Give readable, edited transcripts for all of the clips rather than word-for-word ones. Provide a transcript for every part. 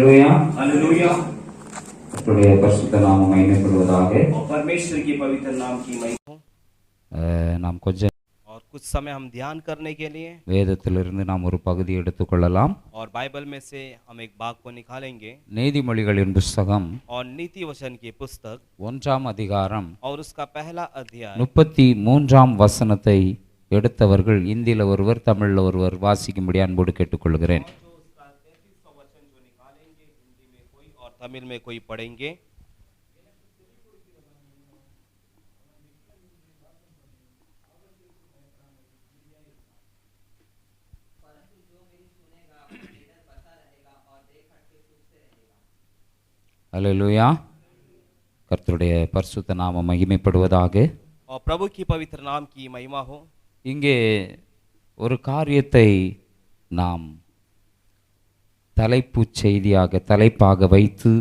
Hallelujah hallelujah. கர்த்தருடைய பரிசுத்த நாமம் மகிமைப்படுவதாக. और परमेश्वर के पवित्र नाम की महिमा। நாம் கொஞ்சம் और कुछ समय हम ध्यान करने के लिए வேதத்திலிருந்து நாம் ஒரு பகுதி எடுத்துக்கொள்ளலாம். और बाइबल में से हम एक भाग को निकालेंगे நீதிமொழிகளின் புஸ்தகம் और नीति वचन की पुस्तक 1ஆம் அதிகாரம் और उसका पहला अध्याय 33ஆம் வசனத்தை எடுத்தவர்கள் இந்தியில ஒருவர் தமிழ்ல ஒருவர் வாசிக்கும்படி அன்போடு கேட்டுக்கொள்கிறேன். जो उसका 33वां वचन जो निकालेंगे, हिंदी में कोई और तमिल में कोई पढ़ेंगे। அல்லேலூயா. கர்த்தருடைய பரிசுத்த நாமம் மகிமைப்படுவதாக. और प्रभु की पवित्र नाम की महिमा हो। இங்கே ஒரு காரியத்தை நாம் தலைப்புச் செய்தியாக தலைப்பாக வைத்து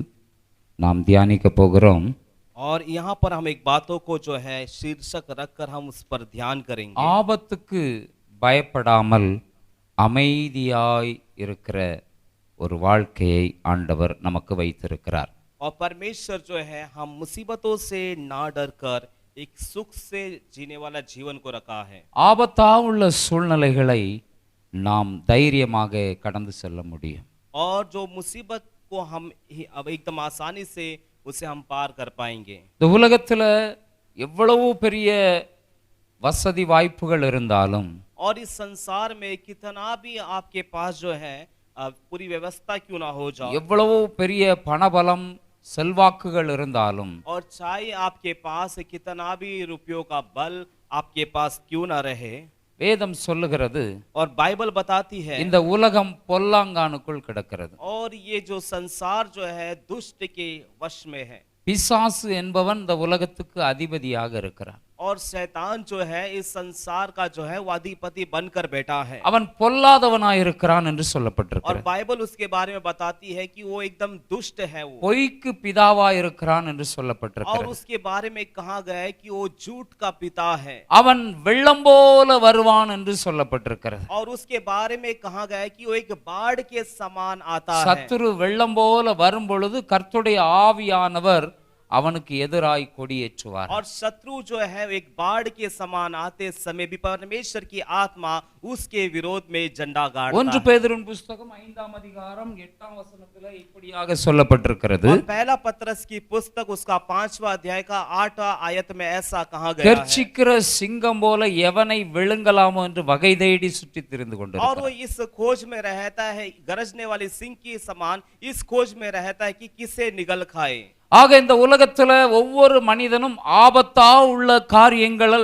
நாம் தியானிக்க போகிறோம். और यहाँ पर हम एक बातों को जो है शीर्षक रखकर हम उस पर ध्यान करेंगे। ஆபத்துக்கு பயப்படாமல் அமைதியாய் இருக்கிற ஒரு வாழ்க்கையை ஆண்டவர் நமக்கு வைத்திருக்கிறார். और परमेश्वर जो है हम मुसीबतों से ना डर कर एक सुख से जीने वाला जीवन को रखा है। ஆபத்தாவுள்ள சூழ்நிலைகளை நாம் தைரியமாக கடந்து செல்ல முடியும். और जो मुसीबत को हम अब एकदम आसानी से उसे हम पार कर पाएंगे। இந்த உலகத்துல எவ்வளவு பெரிய வசதி வாய்ப்புகள் இருந்தாலும் और इस संसार में कितना भी आपके पास जो है पूरी व्यवस्था क्यों ना हो जाए, எவ்வளவு பெரிய பணபலம் செல்வாக்குகள் இருந்தாலும் और चाहे आपके पास कितना भी रुपयों का बल आपके पास क्यों ना रहे, வேதம் சொல்லுகிறது और बाइबल बताती है இந்த உலகம் பொல்லாங்கானுக்குள் கிடக்கிறது. और ये जो संसार जो है दुष्ट के वश में है। பிசாசு என்பவன் இந்த உலகத்துக்கு அதிபதியாக இருக்கிறான். और शैतान जो है इस संसार का जो है वो अधिपति बनकर बैठा है। அவன் பொல்லாதவனாய் இருக்கிறான் என்று और சொல்லப்பட்டிருக்கிறது. बाइबल उसके बारे में बताती है कि वो एकदम दुष्ट है वो। பொய்க்கு பிதாவாய் இருக்கிறான் என்று और சொல்லப்பட்டிருக்கிறது. उसके बारे में कहा गया है कि वो झूठ का पिता है। அவன் வெள்ளம் போல வருவான் என்று சொல்லப்பட்டிருக்கிறது. और उसके बारे में कहा गया है कि वो एक बाढ़ के समान आता है। சத்துரு வெள்ளம் போல வரும் பொழுது கர்த்தருடைய ஆவியானவர் அவனுக்கு எதிராய் கொடியேற்றுவார். और शत्रु जो है एक बाढ़ के समान आते समय भी परमेश्वर की आत्मा उसके विरोध में झंडा गाड़ता 1 है। பேதுருவின் புஸ்தகம் 5ஆம் அதிகாரம் 8ஆம் வசனத்திலே இப்படியாக சொல்லப்பட்டிருக்கிறது. और पहला पत्रस की पुस्तक उसका 5वां अध्याय का 8वां आयत में ऐसा कहा गया है। கெர்ச்சிக்கிற சிங்கம் போல எவனை விழுங்கலாமோ என்று வகை தேடி சுற்றி திரிந்து और वो கொண்டிருக்கிறார். इस खोज में रहता है, गरजने वाली सिंह के समान इस खोज में रहता है कि किसे निगल खाए। ஆக இந்த உலகத்துல ஒவ்வொரு மனிதனும் ஆபத்தா உள்ள காரியங்கள்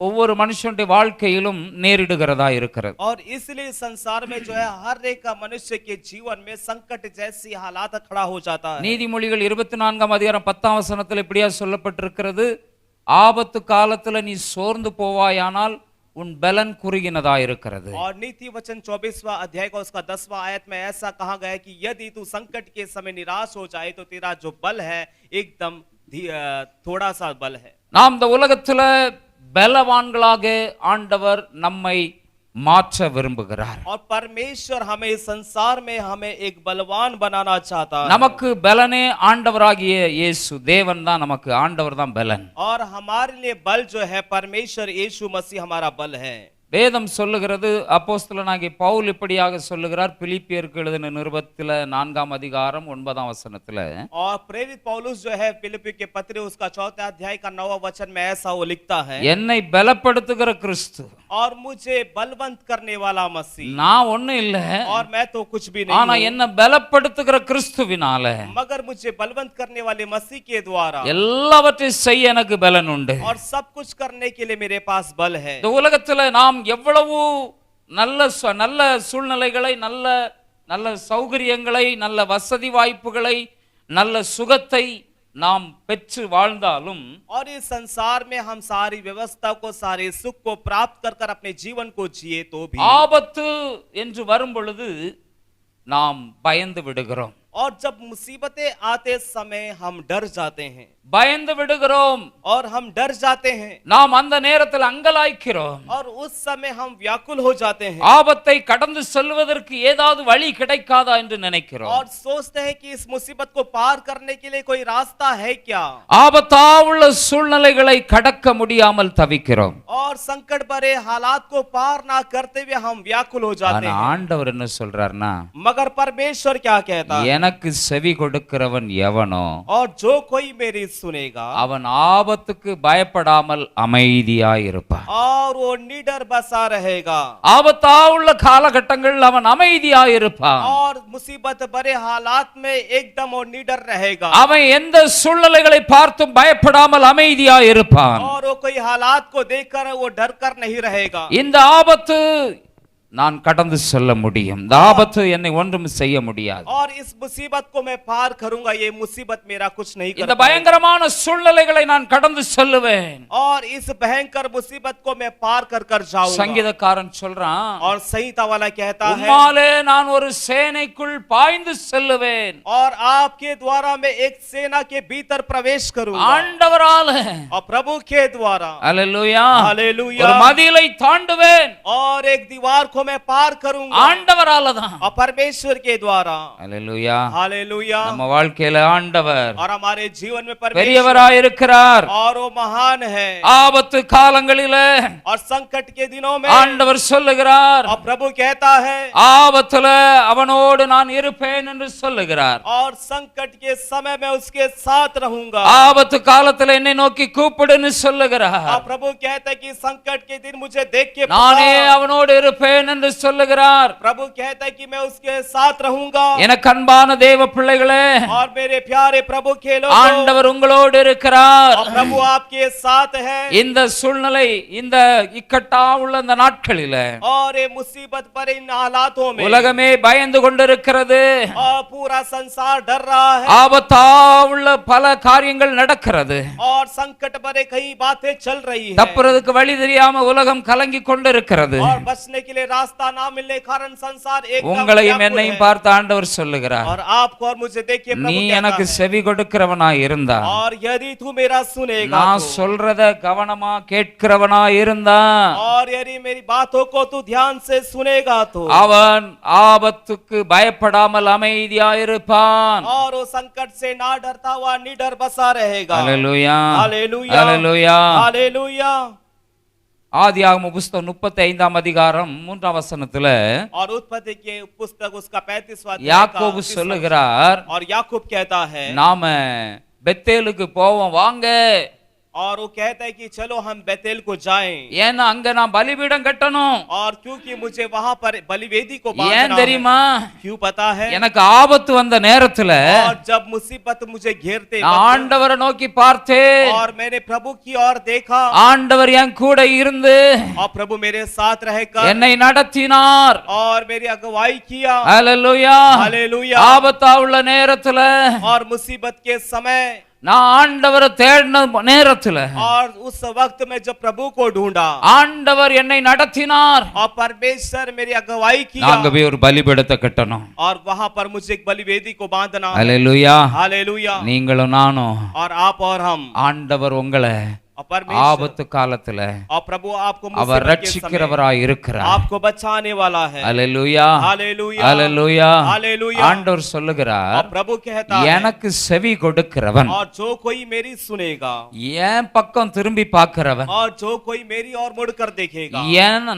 ஒவ்வொரு மனுஷனுடைய வாழ்க்கையிலும் நேரிடுகிறதா இருக்கிறது. और इसलिए संसार में जो है हर एक मनुष्य के जीवन में संकट जैसी हालात खड़ा हो जाता है। நீதிமொழிகள் 24ஆம் அதிகாரம் 10ஆம் வசனத்தில் இப்படியா சொல்லப்பட்டிருக்கிறது, ஆபத்து காலத்துல நீ சோர்ந்து போவாயானால் உன் பலன் குறுகினதா இருக்கிறது. और नीति वचन 24वां अध्याय का उसका 10वां आयत में ऐसा कहा गया है कि यदि तू संकट के समय निराश हो जाए तो तेरा जो बल है एकदम थोड़ा सा बल है। நாம் இந்த உலகத்துல பலவான்களாக ஆண்டவர் நம்மை மாற்ற விரும்புகிறார். और परमेश्वर हमें इस संसार में हमें एक बलवान बनाना चाहता है। நமக்கு பலனே ஆண்டவராகிய இயேசு தேவன் தான், நமக்கு ஆண்டவர் தான் பலன். और हमारे लिए बल जो है परमेश्वर यीशु मसीह हमारा बल है। வேதம் சொல்லுகிறது, அப்போஸ்தலனாகிய பவுல் இப்படியாக சொல்லுகிறார் பிலிப்பியருக்கு எழுதின நிருபத்தில 4ஆம் அதிகாரம் 9ஆம் வசனத்துல, और प्रेरित पौलुस जो है फिलिप्पी के पत्र उसका 4वां अध्याय का 9वां वचन में ऐसा वो लिखता है, என்னை பலப்படுத்துகிற கிறிஸ்து, और मुझे बलवंत करने वाला मसीह, நான் ஒண்ணு இல்ல, और मैं तो कुछ भी नहीं ஆனா हूं, என்ன பலப்படுத்துகிற கிறிஸ்துவினால मगर मुझे बलवंत करने वाले मसीह के द्वारा எல்லாவற்றையும் செய்ய எனக்கு பலன் உண்டு. और सब कुछ करने के लिए मेरे पास बल है। இந்த உலகத்துல நாம் எவ்வளவு நல்ல சூழ்நிலைகளை, நல்ல நல்ல சௌகரியங்களை, நல்ல வசதி வாய்ப்புகளை, நல்ல சுகத்தை நாம் பெற்று வாழ்ந்தாலும், और इस संसार में हम सारी व्यवस्था को, सारे सुख को प्राप्त कर अपने जीवन को जिए तो भी ஆபத்து என்று வரும் பொழுது நாம் பயந்து விடுகிறோம். और जब मुसीबतें आते समय हम डर जाते हैं। பயந்து விடுகிறோம், और हम डर जाते हैं நாம் அந்த நேரத்தில் அங்கலாய்க்கிறோம். और उस समय हम व्याकुल हो जाते हैं ஆபத்தை கடந்து செல்வதற்கு ஏதாவது வழி கிடைக்காதா என்று நினைக்கிறோம். और सोचते हैं कि इस मुसीबत को पार करने के लिए कोई रास्ता है क्या। ஆபத்தாவுள்ள சூழ்நிலைகளை கடக்க முடியாமல் தவிக்கிறோம். और संकट भरे हालात को पार ना करते हुए हम व्याकुल हो जाते ஆனா हैं। ஆண்டவர் என்ன சொல்றாருன்னா, मगर परमेश्वर क्या कहता है, எனக்கு செவி கொடுக்கிறவன் எவனோ और जो कोई मेरी सुनेगा அவன் ஆபத்துக்கு பயப்படாமல் அமைதியாய் இருப்பான். और वो निडर बसा रहेगा। ஆபத்தாவுள்ள காலகட்டங்களில் அவன் அமைதியாய் இருப்பான். और मुसीबत भरे हालात में एकदम और निडर रहेगा। அவன் எந்த சூழ்நிலைகளை பார்த்தும் பயப்படாமல் அமைதியாய் இருப்பான். और वो कोई हालात को देखकर वो डर कर नहीं रहेगा। இந்த ஆபத்து நான் கடந்து செல்ல முடியும், இந்த ஆபத்து என்னை ஒன்றும் செய்ய முடியாது. और इस मुसीबत को मैं पार करूंगा, ये मुसीबत मेरा कुछ नहीं कर இந்த पाएगा। பயங்கரமான சூழ்நிலைகளை நான் கடந்து செல்லுவேன். और इस भयंकर मुसीबत को मैं पार कर कर जाऊंगा। சங்கீதக்காரன் சொல்றான், और संहिता वाला कहता है, உம்மாலே நான் ஒரு சேனைக்குள் பாய்ந்து செல்லுவேன். और आपके द्वारा मैं एक सेना के भीतर प्रवेश करूंगा। ஆண்டவரால, और प्रभु के द्वारा, அல்லேலூயா, हालेलुया, ஒரு மதிலை தாண்டுவேன். और एक दीवार को मैं पार करूंगा। ஆண்டவரால தான், और परमेश्वर के द्वारा, அல்லேலூயா. हालेलुया। நம்ம வாழ்க்கையில ஆண்டவர் और हमारे जीवन में परमेश्वर பெரியவராய் இருக்கிறார். और वो महान है। ஆபத்து காலங்களிலே और संकट के दिनों में ஆண்டவர் சொல்லுகிறார், और प्रभु कहता है, ஆபத்துல அவனோடு நான் இருப்பேன் என்று சொல்லுகிறார். और संकट के समय में उसके साथ रहूंगा। ஆபத்து காலத்துல என்னை நோக்கி கூப்பிடுன்னு சொல்லுகிறார். और प्रभु कहता है कि संकट के दिन मुझे देख के நானே पुकार। அவனோடு இருப்பேன் என்று சொல்லுகிறார். प्रभु कहता है कि मैं उसके साथ रहूंगा। எனக்கு அன்பான தேவ பிள்ளைகளே, और मेरे प्यारे प्रभु के लोगों, ஆண்டவர் உங்களோடு இருக்கிறார். और प्रभु आपके साथ है। இந்த சூழ்நிலை, இந்த இக்கட்டா உள்ள இந்த நாட்களில और ये मुसीबत पर इन हालातों में உலகமே பயந்து கொண்டிருக்கிறது. और पूरा संसार डर रहा है। ஆபத்தா உள்ள பல காரியங்கள் நடக்கிறது. और संकट भरे कई बातें चल रही है। தப்புறதுக்கு வழி தெரியாம உலகம் கலங்கி கொண்டிருக்கிறது. और बचने के लिए रास्ता ना मिलने के कारण संसार एकदम உங்களையும் व्याकुल என்னையும் है। பார்த்து ஆண்டவர் சொல்லுகிறார், और आपको और मुझे देखिए நீ प्रभु எனக்கு कहता है, செவி கொடுக்கிறவனாய் இருந்தா, और यदि तू मेरा सुनेगा நான் तो, சொல்றத கவனமா கேட்கிறவனாய் இருந்தா, और यदि मेरी बातों को तू ध्यान से सुनेगा तो, அவன் ஆபத்துக்கு பயப்படாமல் அமைதியாயிருப்பான். और वो संकट से ना डरता हुआ निडर बसा रहेगा। அல்லேலூயா, हालेलुया, அல்லேலூயா. हालेलुया। ஆதியாகம புஸ்தகம் 35ஆம் அதிகாரம் 3ஆம் வசனத்துல और उत्पत्ति के पुस्तक उसका 35वां अध्याय का யாக்கோபு 30वां சொல்லுகிறார், और याकूब कहता है, நாம பெத்தேலுக்கு போவோம் வாங்க, और वो कहता है कि चलो हम बेतेल को जाएं। ஏன்னா அங்க நான் பலிபீடம் கட்டணும். और क्योंकि मुझे वहां पर बलिवेदी को ஏன் बांधना है। தெரியுமா? क्यों पता है? எனக்கு ஆபத்து வந்த நேரத்துல और जब मुसीबत मुझे घेरते நான் वक्त, ஆண்டவரை நோக்கி பார்த்தேன். और मैंने प्रभु की ओर देखा, ஆண்டவர் என் கூட இருந்து और प्रभु मेरे साथ रहकर என்னை நடத்தினார். और मेरी अगुवाई किया। அல்லேலூயா. हालेलुया। ஆபத்தா உள்ள நேரத்துல, और मुसीबत के समय, நான் ஆண்டவரை தேடின நேரத்துல और उस वक्त में जब प्रभु को ढूंढा, ஆண்டவர் என்னை நடத்தினார். और परमेश्वर मेरी अगुवाई किया, நாங்க போய் ஒரு பலிபீடத்தை கட்டணும். और वहां पर मुझे एक बलिवेदी को बांधना है। அல்லேலூயா. हालेलुया। நீங்களும் நானும், और आप और हम, ஆண்டவர் உங்களை और परमेश्वर ஆபத்து காலத்துல और प्रभु आपको அவர் मुसीबत के समय ரட்சிக்கிறவராய் இருக்கிறார். आपको बचाने वाला है। அல்லேலூயா, हालेलुया, அல்லேலூயா. हालेलुया। ஆண்டவர் சொல்லுகிறார், और प्रभु कहता है, எனக்கு செவி கொடுக்கிறவன், और जो कोई मेरी सुनेगा, என் பக்கம் திரும்பி பார்க்கிறவன், और जो कोई मेरी ओर मुड़कर देखेगा,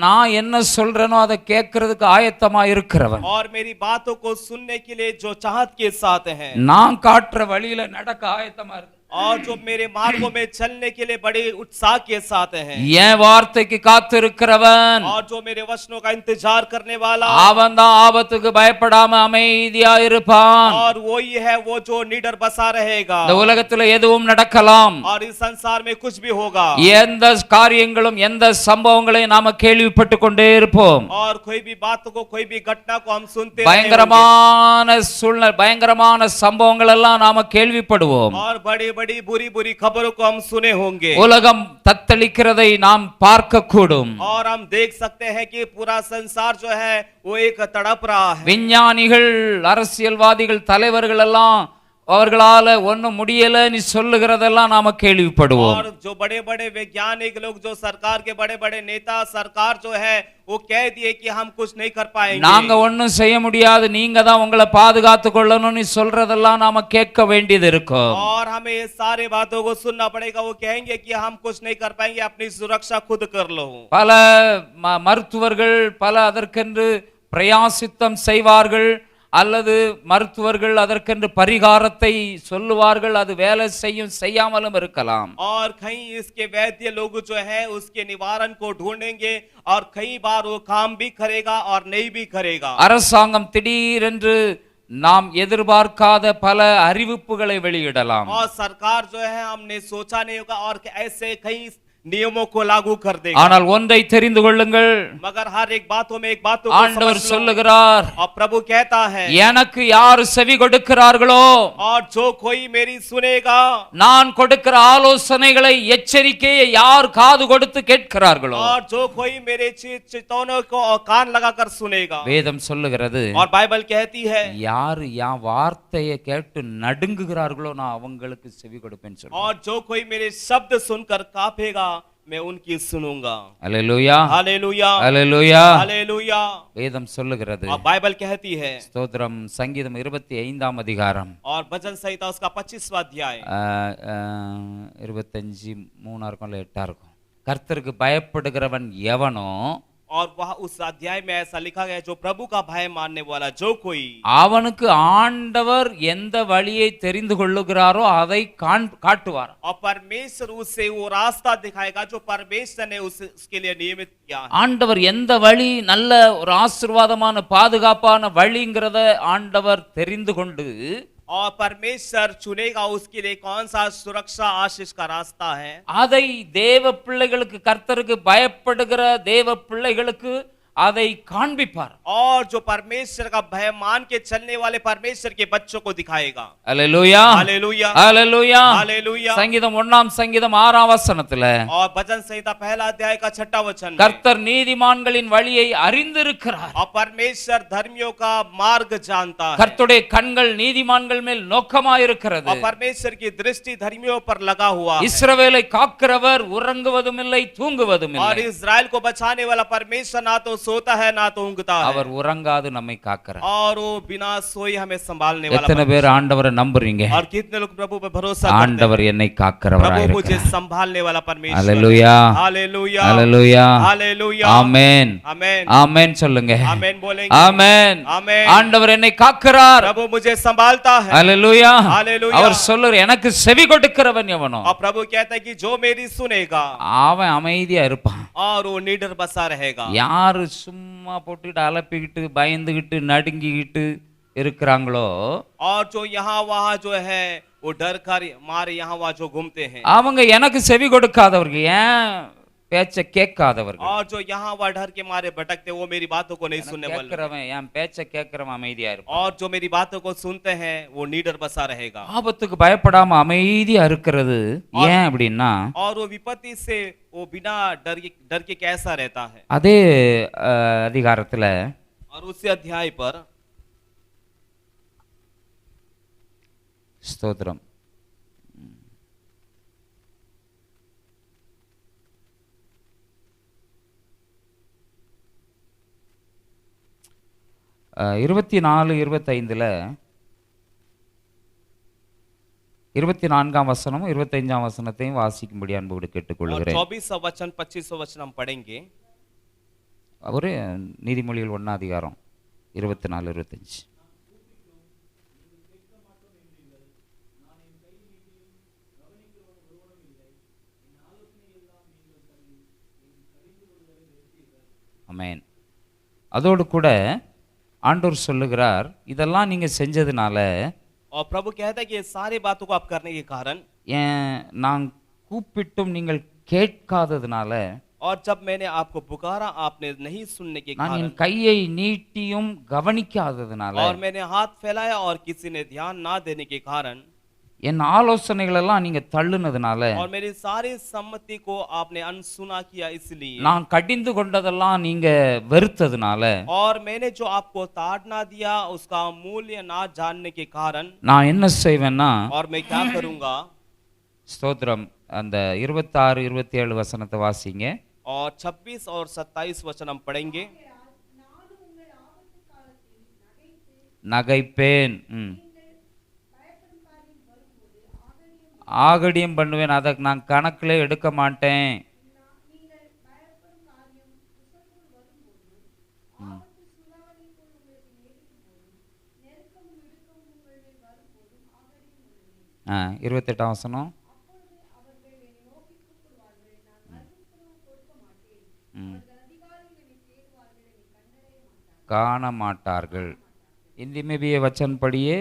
நான் என்ன சொல்றேனோ அதை கேட்கறதுக்கு ஆயத்தமா இருக்கிறவன், और मेरी बातों को सुनने के लिए जो चाहत के साथ है, நான் காட்டுற வழியில நடக்க ஆயத்தமா இருக்கு, और जो मेरे मार्गों में चलने के लिए बड़े उत्साह के साथ है, என் வார்த்தைக்கு காத்திருக்கிறவன், और जो मेरे वचनों का इंतजार करने वाला, அவன் தான் ஆபத்துக்கு பயப்படாம அமைதியா இருப்பான். और वही है वो जो निडर बसा रहेगा। இந்த உலகத்துல எதுவும் நடக்கலாம், और इस संसार में कुछ भी होगा, எந்த காரியங்களும் எந்த சம்பவங்களையும் நாம கேள்விப்பட்டு கொண்டே இருப்போம். और कोई भी बात को, कोई भी घटना को हम सुनते रहे होंगे, பயங்கரமான சூழ்நிலை, பயங்கரமான சம்பவங்கள் எல்லாம் நாம கேள்விப்படுவோம். और बड़ी बड़ी बुरी बुरी खबरों को हम सुने होंगे, உலகம் தத்தளிக்கிறதை நாம் பார்க்க கூடும். और हम देख सकते हैं कि पूरा संसार जो है वो एक तड़प रहा है। விஞ்ஞானிகள், அரசியல்வாதிகள், தலைவர்கள் எல்லாம் அவர்களால ஒண்ணும் முடியல நீ சொல்லுகிறதெல்லாம் நாம கேள்விப்படுவோம். और जो बड़े बड़े वैज्ञानिक लोग, जो सरकार के बड़े बड़े नेता, सरकार जो है वो कह दिए कि हम कुछ नहीं कर पाएंगे, நாங்க ஒண்ணும் செய்ய முடியாது, நீங்க தான் உங்களை பாதுகாத்து கொள்ளணும் நீ சொல்றதெல்லாம் நாம கேட்க வேண்டியது இருக்கும். और हमें ये सारे बातों को सुनना पड़ेगा. वो कहेंगे कि हम कुछ नहीं कर पाएंगे, अपनी सुरक्षा खुद कर लो. பல மருத்துவர்கள் பல அதற்கென்று பிரயாசித்தம் செய்வார்கள், அல்லது மருத்துவர்கள் அதற்கென்று பரிகாரத்தை சொல்லுவார்கள், அது வேலை செய்யும் செய்யாமலும் இருக்கலாம். और कहीं इसके वैद्य लोग जो है उसके निवारण को ढूंढेंगे, और कई बार वो काम भी करेगा और नहीं भी करेगा. அரசாங்கம் திடீரென்று நாம் எதிர்பார்க்காத பல அறிவிப்புகளை வெளியிடலாம். और सरकार जो है हमने सोचा नहीं होगा और ऐसे कई नियमों को लागू कर देगा. ஆனால் ஒன்றை தெரிந்து கொள்ளுங்கள், मगर हर एक बातों में एक बात को ஆண்டவர் समझ लो. சொல்லுகிறார், और प्रभु कहता है, எனக்கு யார் செவி கொடுக்கிறார்களோ और जो कोई मेरी सुनेगा, நான் கொடுக்கிற ஆலோசனைகளை எச்சரிக்கையை யார் காது கொடுத்து கேட்கிறார்களோ, और जो कोई मेरे चितौनों को कान लगाकर सुनेगा. வேதம் சொல்லுகிறது, और बाइबल कहती है, யார் என் வார்த்தையை கேட்டு நடுங்குகிறார்களோ நான் அவங்களுக்கு செவி கொடுப்பேன்னு சொல்றேன். और जो कोई मेरे शब्द सुनकर कांपेगा मैं उनकी सुनूंगा. அல்லேலூயா, हालेलूया, அல்லேலூயா. हालेलूया. வேதம் சொல்லுகிறது, और बाइबल कहती है, ஸ்தோத்திரம், சங்கீதம் 25ஆம் அதிகாரம் और भजन संहिता उसका 25वां अध्याय 25 3 இருக்கும்ல 8 இருக்கும். கர்த்தருக்கு பயப்படுகிறவன் எவனோ, और वह उस अध्याय में ऐसा लिखा गया, जो प्रभु का भय मानने वाला जो कोई, அவனுக்கு ஆண்டவர் எந்த வழியை தெரிந்து கொள்ளுகிறாரோ அதை காட்டுவார். और परमेश्वर उसे वो रास्ता दिखाएगा जो परमेश्वर ने उसके लिए नियमित किया है. ஆண்டவர் எந்த வழி நல்ல ஒரு ஆசீர்வாதமான பாதுகாப்பான வழிங்கிறத ஆண்டவர் தெரிந்து கொண்டு और परमेश्वर चुनेगा उसके लिए कौन सा सुरक्षा आशीष का रास्ता है. அதை தேவ பிள்ளைகளுக்கு, கர்த்தருக்கு பயப்படுகிற தேவ பிள்ளைகளுக்கு அதை காண்பிப்பார். और जो परमेश्वर का भय मान के चलने वाले परमेश्वर के बच्चों को दिखाएगा. அல்லேலூயா, हालेलूया, அல்லேலூயா. हालेलूया. சங்கீதம் 1ஆம் சங்கீதம் 6ஆம் வசனத்துல, और भजन संहिता पहला अध्याय का 6वां वचन में, கர்த்தர் நீதிமான்களின் வழியை அறிந்திருக்கிறார். और परमेश्वर धर्मियों का मार्ग जानता है. கர்த்தருடைய கண்கள் நீதிமான்கள் மேல் நோக்கமாயிருக்கிறது. और परमेश्वर की दृष्टि धर्मियों पर लगा हुआ है. இஸ்ரவேலை காக்கிறவர் உறங்குவதும் இல்லை தூங்குவதும் और இல்லை. इस्राएल को बचाने वाला परमेश्वर ना तो सोता है ना तो ऊँगता है. அவர் உறங்காது நம்மை காக்கிறார். और वो बिना सोए हमें संभालने वाला எத்தனை பேர் ஆண்டவரை நம்புறீங்க? और कितने लोग प्रभु पे भरोसा करते हैं. ஆண்டவர் என்னை प्रभु காக்கிறவராய் मुझे இருக்கிறார். संभालने वाला परमेश्वर. அல்லேலூயா, हालेलूया, அல்லேலூயா, हालेलूया. ஆமென், आमेन, ஆமென் சொல்லுங்க. आमेन बोलेंगे. ஆமென். आमेन. ஆண்டவர் என்னை காக்கிறார். प्रभु मुझे संभालता है. அல்லேலூயா. हालेलूया. அவர் சொல்லுற எனக்கு செவி கொடுக்கிறவன் எவனோ और प्रभु कहता है कि जो मेरी सुनेगा, அவன் அமைதியா இருப்பான். और वो निडर बसा रहेगा. யாரு சும்மா போட்டுட்டு அலப்பிக்கிட்டு பயந்துகிட்டு நடுங்கிக்கிட்டு இருக்கிறாங்களோ, और जो यहाँ वहाँ जो है वो डर कर मारे यहाँ वहाँ जो घूमते हैं, அவங்க எனக்கு செவி கொடுக்காதவர்கள், ஏன் பேச்ச கேட்காதவர்கள். और जो यहाँ वहाँ डर के मारे भटकते, वो मेरी बातों को नहीं सुनने वाले. கேட்கிறவன், என் பேச்ச கேட்கிறவன் அமைதியா இருப்பான். और जो मेरी बातों को सुनते हैं वो निडर बसा रहेगा. ஆபத்துக்கு பயப்படாம அமைதியா இருக்கிறது ஏன் அப்படின்னா, और वो विपत्ति से वो बिना डर के कैसा रहता है. அதே அதிகாரத்துல और उसी अध्याय पर ஸ்தோத்திரம், 24 25ல 24ஆம் வசனமும் 25ஆம் வசனத்தையும் வாசிக்கும்படி அன்போடு और கேட்டுக்கொள்கிறேன். 24वां वचन 25वां वचन हम पढ़ेंगे. ஒரு நீதிமொழிகள் 1ஆம் அதிகாரம் 24 25. ஆமென். அதோடு கூட ஆண்டவர் சொல்லுகிறார், இதெல்லாம் நீங்க செஞ்சதுனால, और प्रभु कहता है कि ये सारी बातों को आप करने के कारण, ஏன் நான் கூப்பிட்டும் நீங்கள் கேட்காததுனால, और जब मैंने आपको पुकारा आपने नहीं सुनने के நான் कारण, என் கையை நீட்டியும் கவனிக்காததுனால, और मैंने हाथ फैलाया और किसी ने ध्यान ना देने के कारण, என் ஆலோசனைகள் எல்லாம் நீங்க தள்ளுனதுனால, और मेरी सारी सम्मति को आपने अनसुना किया इसलिए, நான் கடிந்து கொண்டதெல்லாம் நீங்க வெறுத்ததுனால, और मैंने जो आपको ताड़ना दिया उसका मूल्य ना जानने के कारण, நான் என்ன செய்வேன்னா, और मैं क्या करूंगा। ஸ்தோத்திரம், அந்த 26 27 வசனத்தை வாசிங்க. और 26 और 27 वचन हम पढ़ेंगे। நகைப்பேன், ஆகடியம் பண்ணுவேன், அதை நான் கணக்கில் எடுக்க மாட்டேன். ம். 28ஆம் வசனம். ம். காண மாட்டார்கள். हिंदी में भी ये वचन पढ़िए।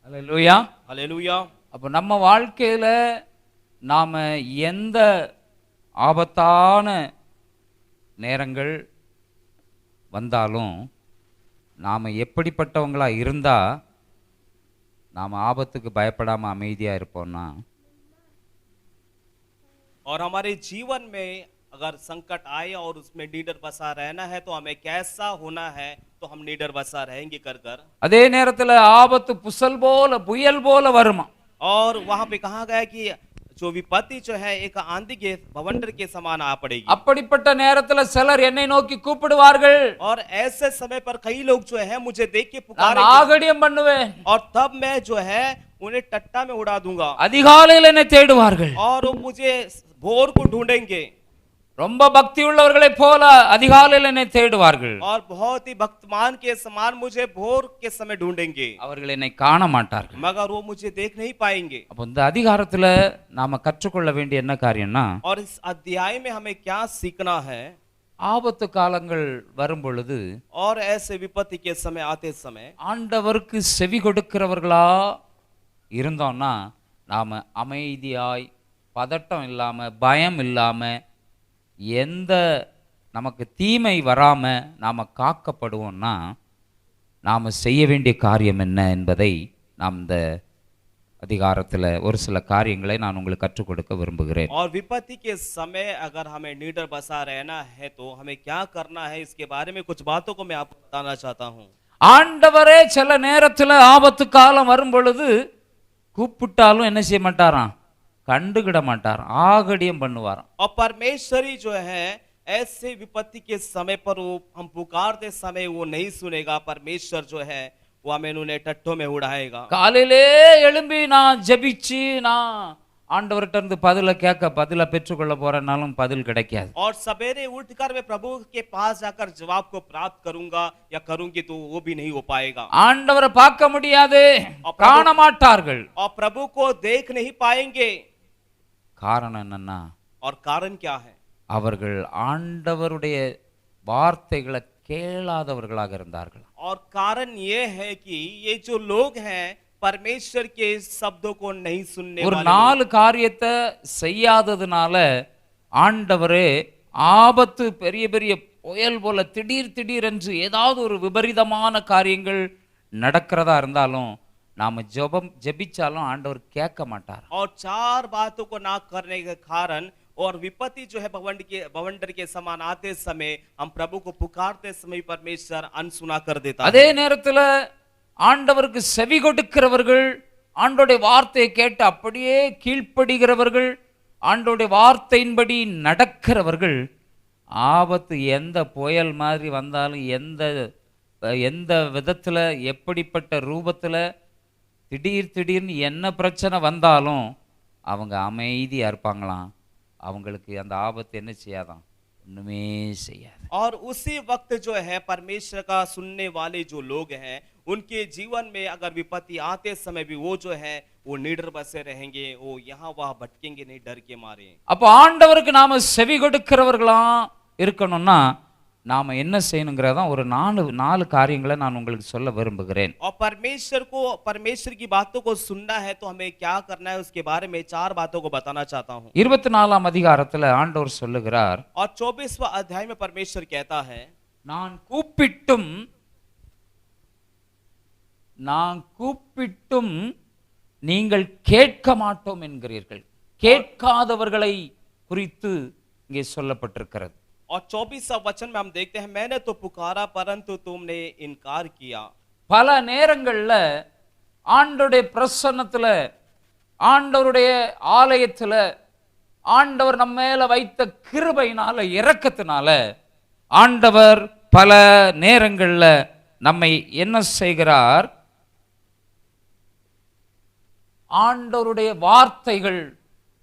அல்லேலூயா. हालेलुया। அப்போ நம்ம வாழ்க்கையில நாம எந்த ஆபத்தான நேரங்கள் வந்தாலும் நாம் எப்படிப்பட்டவங்களா இருந்தா நாம் ஆபத்துக்கு பயப்படாம அமைதியா இருப்போம்னா, और हमारे जीवन में अगर संकट आए और उसमें निडर बसा रहना है तो हमें कैसा होना है, तो हम निडर बसा रहेंगे कर कर। அதே நேரத்தில் ஆபத்து புயல் போல வருமா, और वहां पे कहा गया कि जो विपत्ति जो है एक आंधी के बवंडर के समान आ पड़ेगी। அப்படிப்பட்ட நேரத்தில் சிலர் என்னை நோக்கி கூப்பிடுவார்கள், और ऐसे समय पर कई लोग जो है मुझे देख के நான் पुकारेंगे, ஆகடியம் பண்ணுவேன், और तब मैं जो है उन्हें टट्टा में उड़ा दूंगा, அதிகாலையில் என்னை தேடுவார்கள். और वो मुझे भोर को ढूंढेंगे, ரொம்ப பக்தி உள்ளவர்களைப் போல அதிகாலையில் என்னை தேடுவார்கள். और बहुत ही भक्तमान के समान मुझे भोर के समय ढूंढेंगे, அவர்கள் என்னை காண மாட்டார்கள். मगर वो मुझे देख नहीं पाएंगे। அப்போ இந்த அதிகாரத்துல நாம கற்றுக்கொள்ள வேண்டிய என்ன காரியம்னா, और इस अध्याय में हमें क्या सीखना है, ஆபத்து காலங்கள் வரும் பொழுது और ऐसे विपत्ति के समय आते समय ஆண்டவருக்கு செவி கொடுக்கிறவர்களா இருந்தோம்னா நாம அமைதியாய், பதட்டம் இல்லாம, பயம் இல்லாம, எந்த நமக்கு தீமை வராம நாம காக்கப்படுவோம்னா நாம செய்ய வேண்டிய காரியம் என்ன என்பதை நாம் இந்த அதிகாரத்தில் ஒரு சில காரியங்களை நான் உங்களுக்கு கற்றுக் கொடுக்க விரும்புகிறேன். और विपत्ति के समय अगर हमें निडर बसा रहना है तो हमें क्या करना है, इसके बारे में कुछ बातों को मैं आपको बताना चाहता हूँ। ஆண்டவரே சில நேரத்தில் ஆபத்து காலம் வரும் பொழுது கூப்பிட்டாலும் என்ன செய்ய மாட்டாராம், கண்டுகிட மாட்டாராம், ஆகடியம் பண்ணுவாராம். और परमेश्वरी जो है ऐसे विपत्ति के समय पर वो हम पुकारते समय वो नहीं सुनेगा। परमेश्वर जो है वो हमें उन्हें टट्टों में उड़ाएगा। காலையிலே எழும்பி நான் ஜெபிச்சு நான் ஆண்டவர்கிட்ட இருந்து பதில பெற்றுக்கொள்ள போறேன்னாலும் பதில் கிடைக்காது. और सवेरे उठकर मैं प्रभु के पास जाकर जवाब को प्राप्त करूंगा या करूंगी तो वो भी नहीं हो पाएगा। ஆண்டவரை பார்க்க முடியாது, காண மாட்டார்கள். और प्रभु को देख नहीं पाएंगे। காரணம் என்னன்னா, और कारण क्या है, அவர்கள் ஆண்டவருடைய வார்த்தைகளை கேளாதவர்களாக இருந்தார்கள். और कारण ये है कि ये जो लोग हैं परमेश्वर के शब्दों को नहीं सुनने ஒரு वाले। 4 காரியத்தை செய்யாததுனால ஆண்டவரே ஆபத்து பெரிய பெரிய புயல் போல திடீரென்று ஏதாவது ஒரு விபரீதமான காரியங்கள் நடக்கிறதா இருந்தாலும் நாம ஜெபிச்சாலும் ஆண்டவர் கேட்க மாட்டார். और 4 बातों को ना करने के कारण और विपत्ति जो है बवंडर के समान आते समय हम प्रभु को पुकारते समय परमेश्वर अनसुना कर देता है। அதே நேரத்தில் ஆண்டவருக்கு செவி கொடுக்கிறவர்கள், ஆண்டவருடைய வார்த்தையை கேட்டு அப்படியே கீழ்ப்படுகிறவர்கள், ஆண்டவருடைய வார்த்தையின்படி நடக்கிறவர்கள், ஆபத்து எந்த புயல் மாதிரி வந்தாலும் எந்த விதத்தில் எப்படிப்பட்ட ரூபத்தில் திடீர்னு என்ன பிரச்சனை வந்தாலும் அவங்க அமைதியாக இருப்பாங்களாம். அவங்களுக்கு அந்த ஆபத்து என்ன செய்யாதான், ஒன்றுமே செய்யாது. और उसी वक्त जो है परमेश्वर का सुनने वाले जो लोग हैं उनके जीवन में अगर विपत्ति आते समय भी वो जो है वो निडर बसे रहेंगे, वो यहाँ वहाँ भटकेंगे नहीं डर के मारे। அப்போ ஆண்டவருக்கு நாம செவி கொடுக்கிறவர்களா இருக்கணும்னா நாம என்ன செய்யணுங்கிறதான் ஒரு நாலு காரியங்களை நான் உங்களுக்கு சொல்ல விரும்புகிறேன். और परमेश्वर की बातों को सुनना है तो हमें क्या करना है उसके बारे में 4 बातों को बताना चाहता हूँ। 24ஆம் அதிகாரத்துல ஆண்டவர் சொல்லுகிறார், और 24वां अध्याय में परमेश्वर कहता है, நான் கூப்பிட்டும் நீங்கள் கேட்க மாட்டோம் என்கிறீர்கள். கேட்காதவர்களை குறித்து இங்கே சொல்லப்பட்டிருக்கிறது. और 24वां वचन में हम देखते हैं, मैंने तो पुकारा परंतु तुमने इनकार किया। பல நேரங்கள்ல ஆண்டவருடைய பிரசன்னத்துல, ஆண்டவருடைய ஆலயத்துல, ஆண்டவர் நம்ம மேல வைத்த கிருபையினால, இரக்கத்தினால ஆண்டவர் பல நேரங்கள்ல நம்மை என்ன செய்கிறார், ஆண்டவருடைய வார்த்தைகள்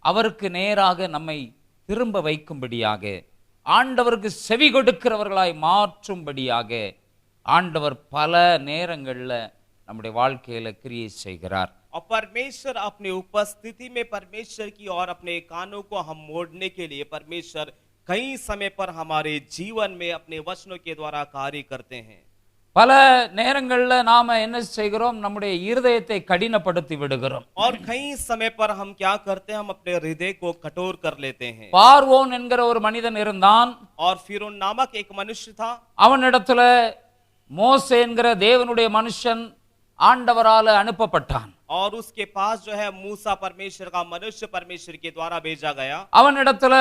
அவருக்கு நேராக நம்மை திரும்ப வைக்கும்படியாக, ஆண்டவருக்கு செவி கொடுக்கிறவர்களாய் மாற்றும்படியாக ஆண்டவர் பல நேரங்கள்ல நம்முடைய வாழ்க்கையில கிரியை செய்கிறார். और परमेश्वर अपनी उपस्थिति में परमेश्वर की और अपने कानों को हम मोड़ने के लिए परमेश्वर कई समय पर हमारे जीवन में अपने वचनों के द्वारा कार्य करते हैं। பல நேரங்கள்ல நாம என்ன செய்கிறோம், நம்முடைய இருதயத்தை கடினப்படுத்தி விடுகிறோம். और कई समय पर हम क्या करते हैं, हम अपने हृदय को कठोर कर लेते हैं। பார்வோன் என்கிற ஒரு மனிதன் இருந்தான். और फिरौन नामक एक मनुष्य था। அவனிடத்துல மோசே என்கிற தேவனுடைய மனுஷன் ஆண்டவரால அனுப்பப்பட்டான். और उसके पास जो है मूसा परमेश्वर का मनुष्य परमेश्वर के द्वारा भेजा गया। அவனிடத்துல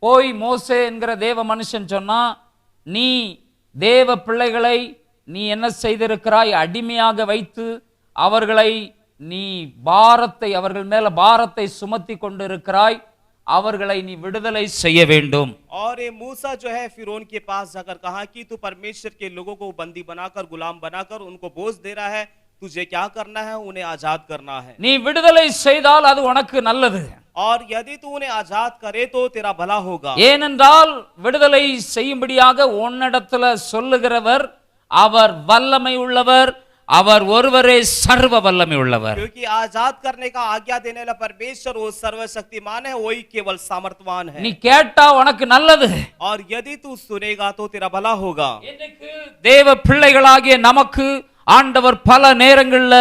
போய் மோசே என்கிற தேவ மனுஷன் சொன்னா, நீ தேவ பிள்ளைகளை நீ என்ன செய்திருக்கிறாய், அடிமையாக வைத்து அவர்களை நீ அவர்கள் மேல பாரத்தை சுமத்தி கொண்டிருக்கிறாய், அவர்களை நீ விடுதலை செய்ய வேண்டும். और ये मूसा जो है फिरौन के पास जाकर कहा कि तू परमेश्वर के लोगों को बंदी बनाकर, गुलाम बनाकर उनको बोझ दे रहा है, तुझे क्या करना है, उन्हें आजाद करना है। நீ விடுதலை செய்தால் அது உனக்கு நல்லது. और यदि तू उन्हें आजाद करे तो तेरा भला होगा। ஏனென்றால் விடுதலை செய்யும்படியாக உன்னிடத்துல சொல்லுகிறவர் அவர் வல்லமை உள்ளவர், அவர் ஒருவரே சர்வ வல்லமை உள்ளவர். क्योंकि आजाद करने का आज्ञा देने वाला परमेश्वर वो सर्वशक्तिमान है, वही केवल सामर्थ्यवान है। நீ கேட்டா உனக்கு நல்லது. और यदि तू सुनेगा तो तेरा भला होगा। இன்னைக்கு தேவ பிள்ளைகளாகிய நமக்கு ஆண்டவர் பல நேரங்கள்ல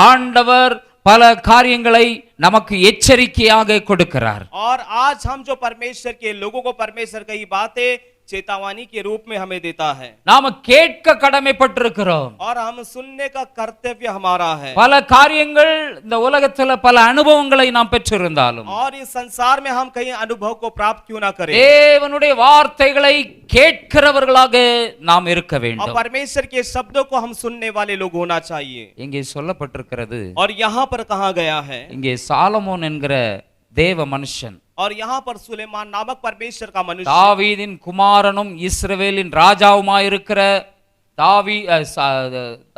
ஆண்டவர் பல காரியங்களை நமக்கு எச்சரிக்கையாக கொடுக்கிறார். और आज हम जो परमेश्वर के लोगों को परमेश्वर कई बातें चेतावनी के रूप में हमें देता है। நாம கேட்க கடமைப்பட்டிருக்கிறோம். और हम सुनने का कर्तव्य हमारा है। பல காரியங்கள் இந்த உலகத்துல பல அனுபவங்களை நாம் பெற்றிருந்தாலும், और इस संसार में हम कहीं अनुभव को प्राप्त क्यों ना करें, தேவனுடைய வார்த்தைகளை கேட்கிறவர்களாக நாம் இருக்க और வேண்டும். परमेश्वर के शब्दों को हम सुनने वाले लोग होना चाहिए। இங்கே சொல்லப்பட்டிருக்கிறது, और यहाँ पर कहा गया है, இங்கே சாலமோன் என்கிற தேவ மனுஷன், और यहाँ पर सुलेमान नामक परमेश्वर का मनुष्य, தாவீதின் குமாரனும் இஸ்ரவேலின் ராஜாவுமாயிருக்கிற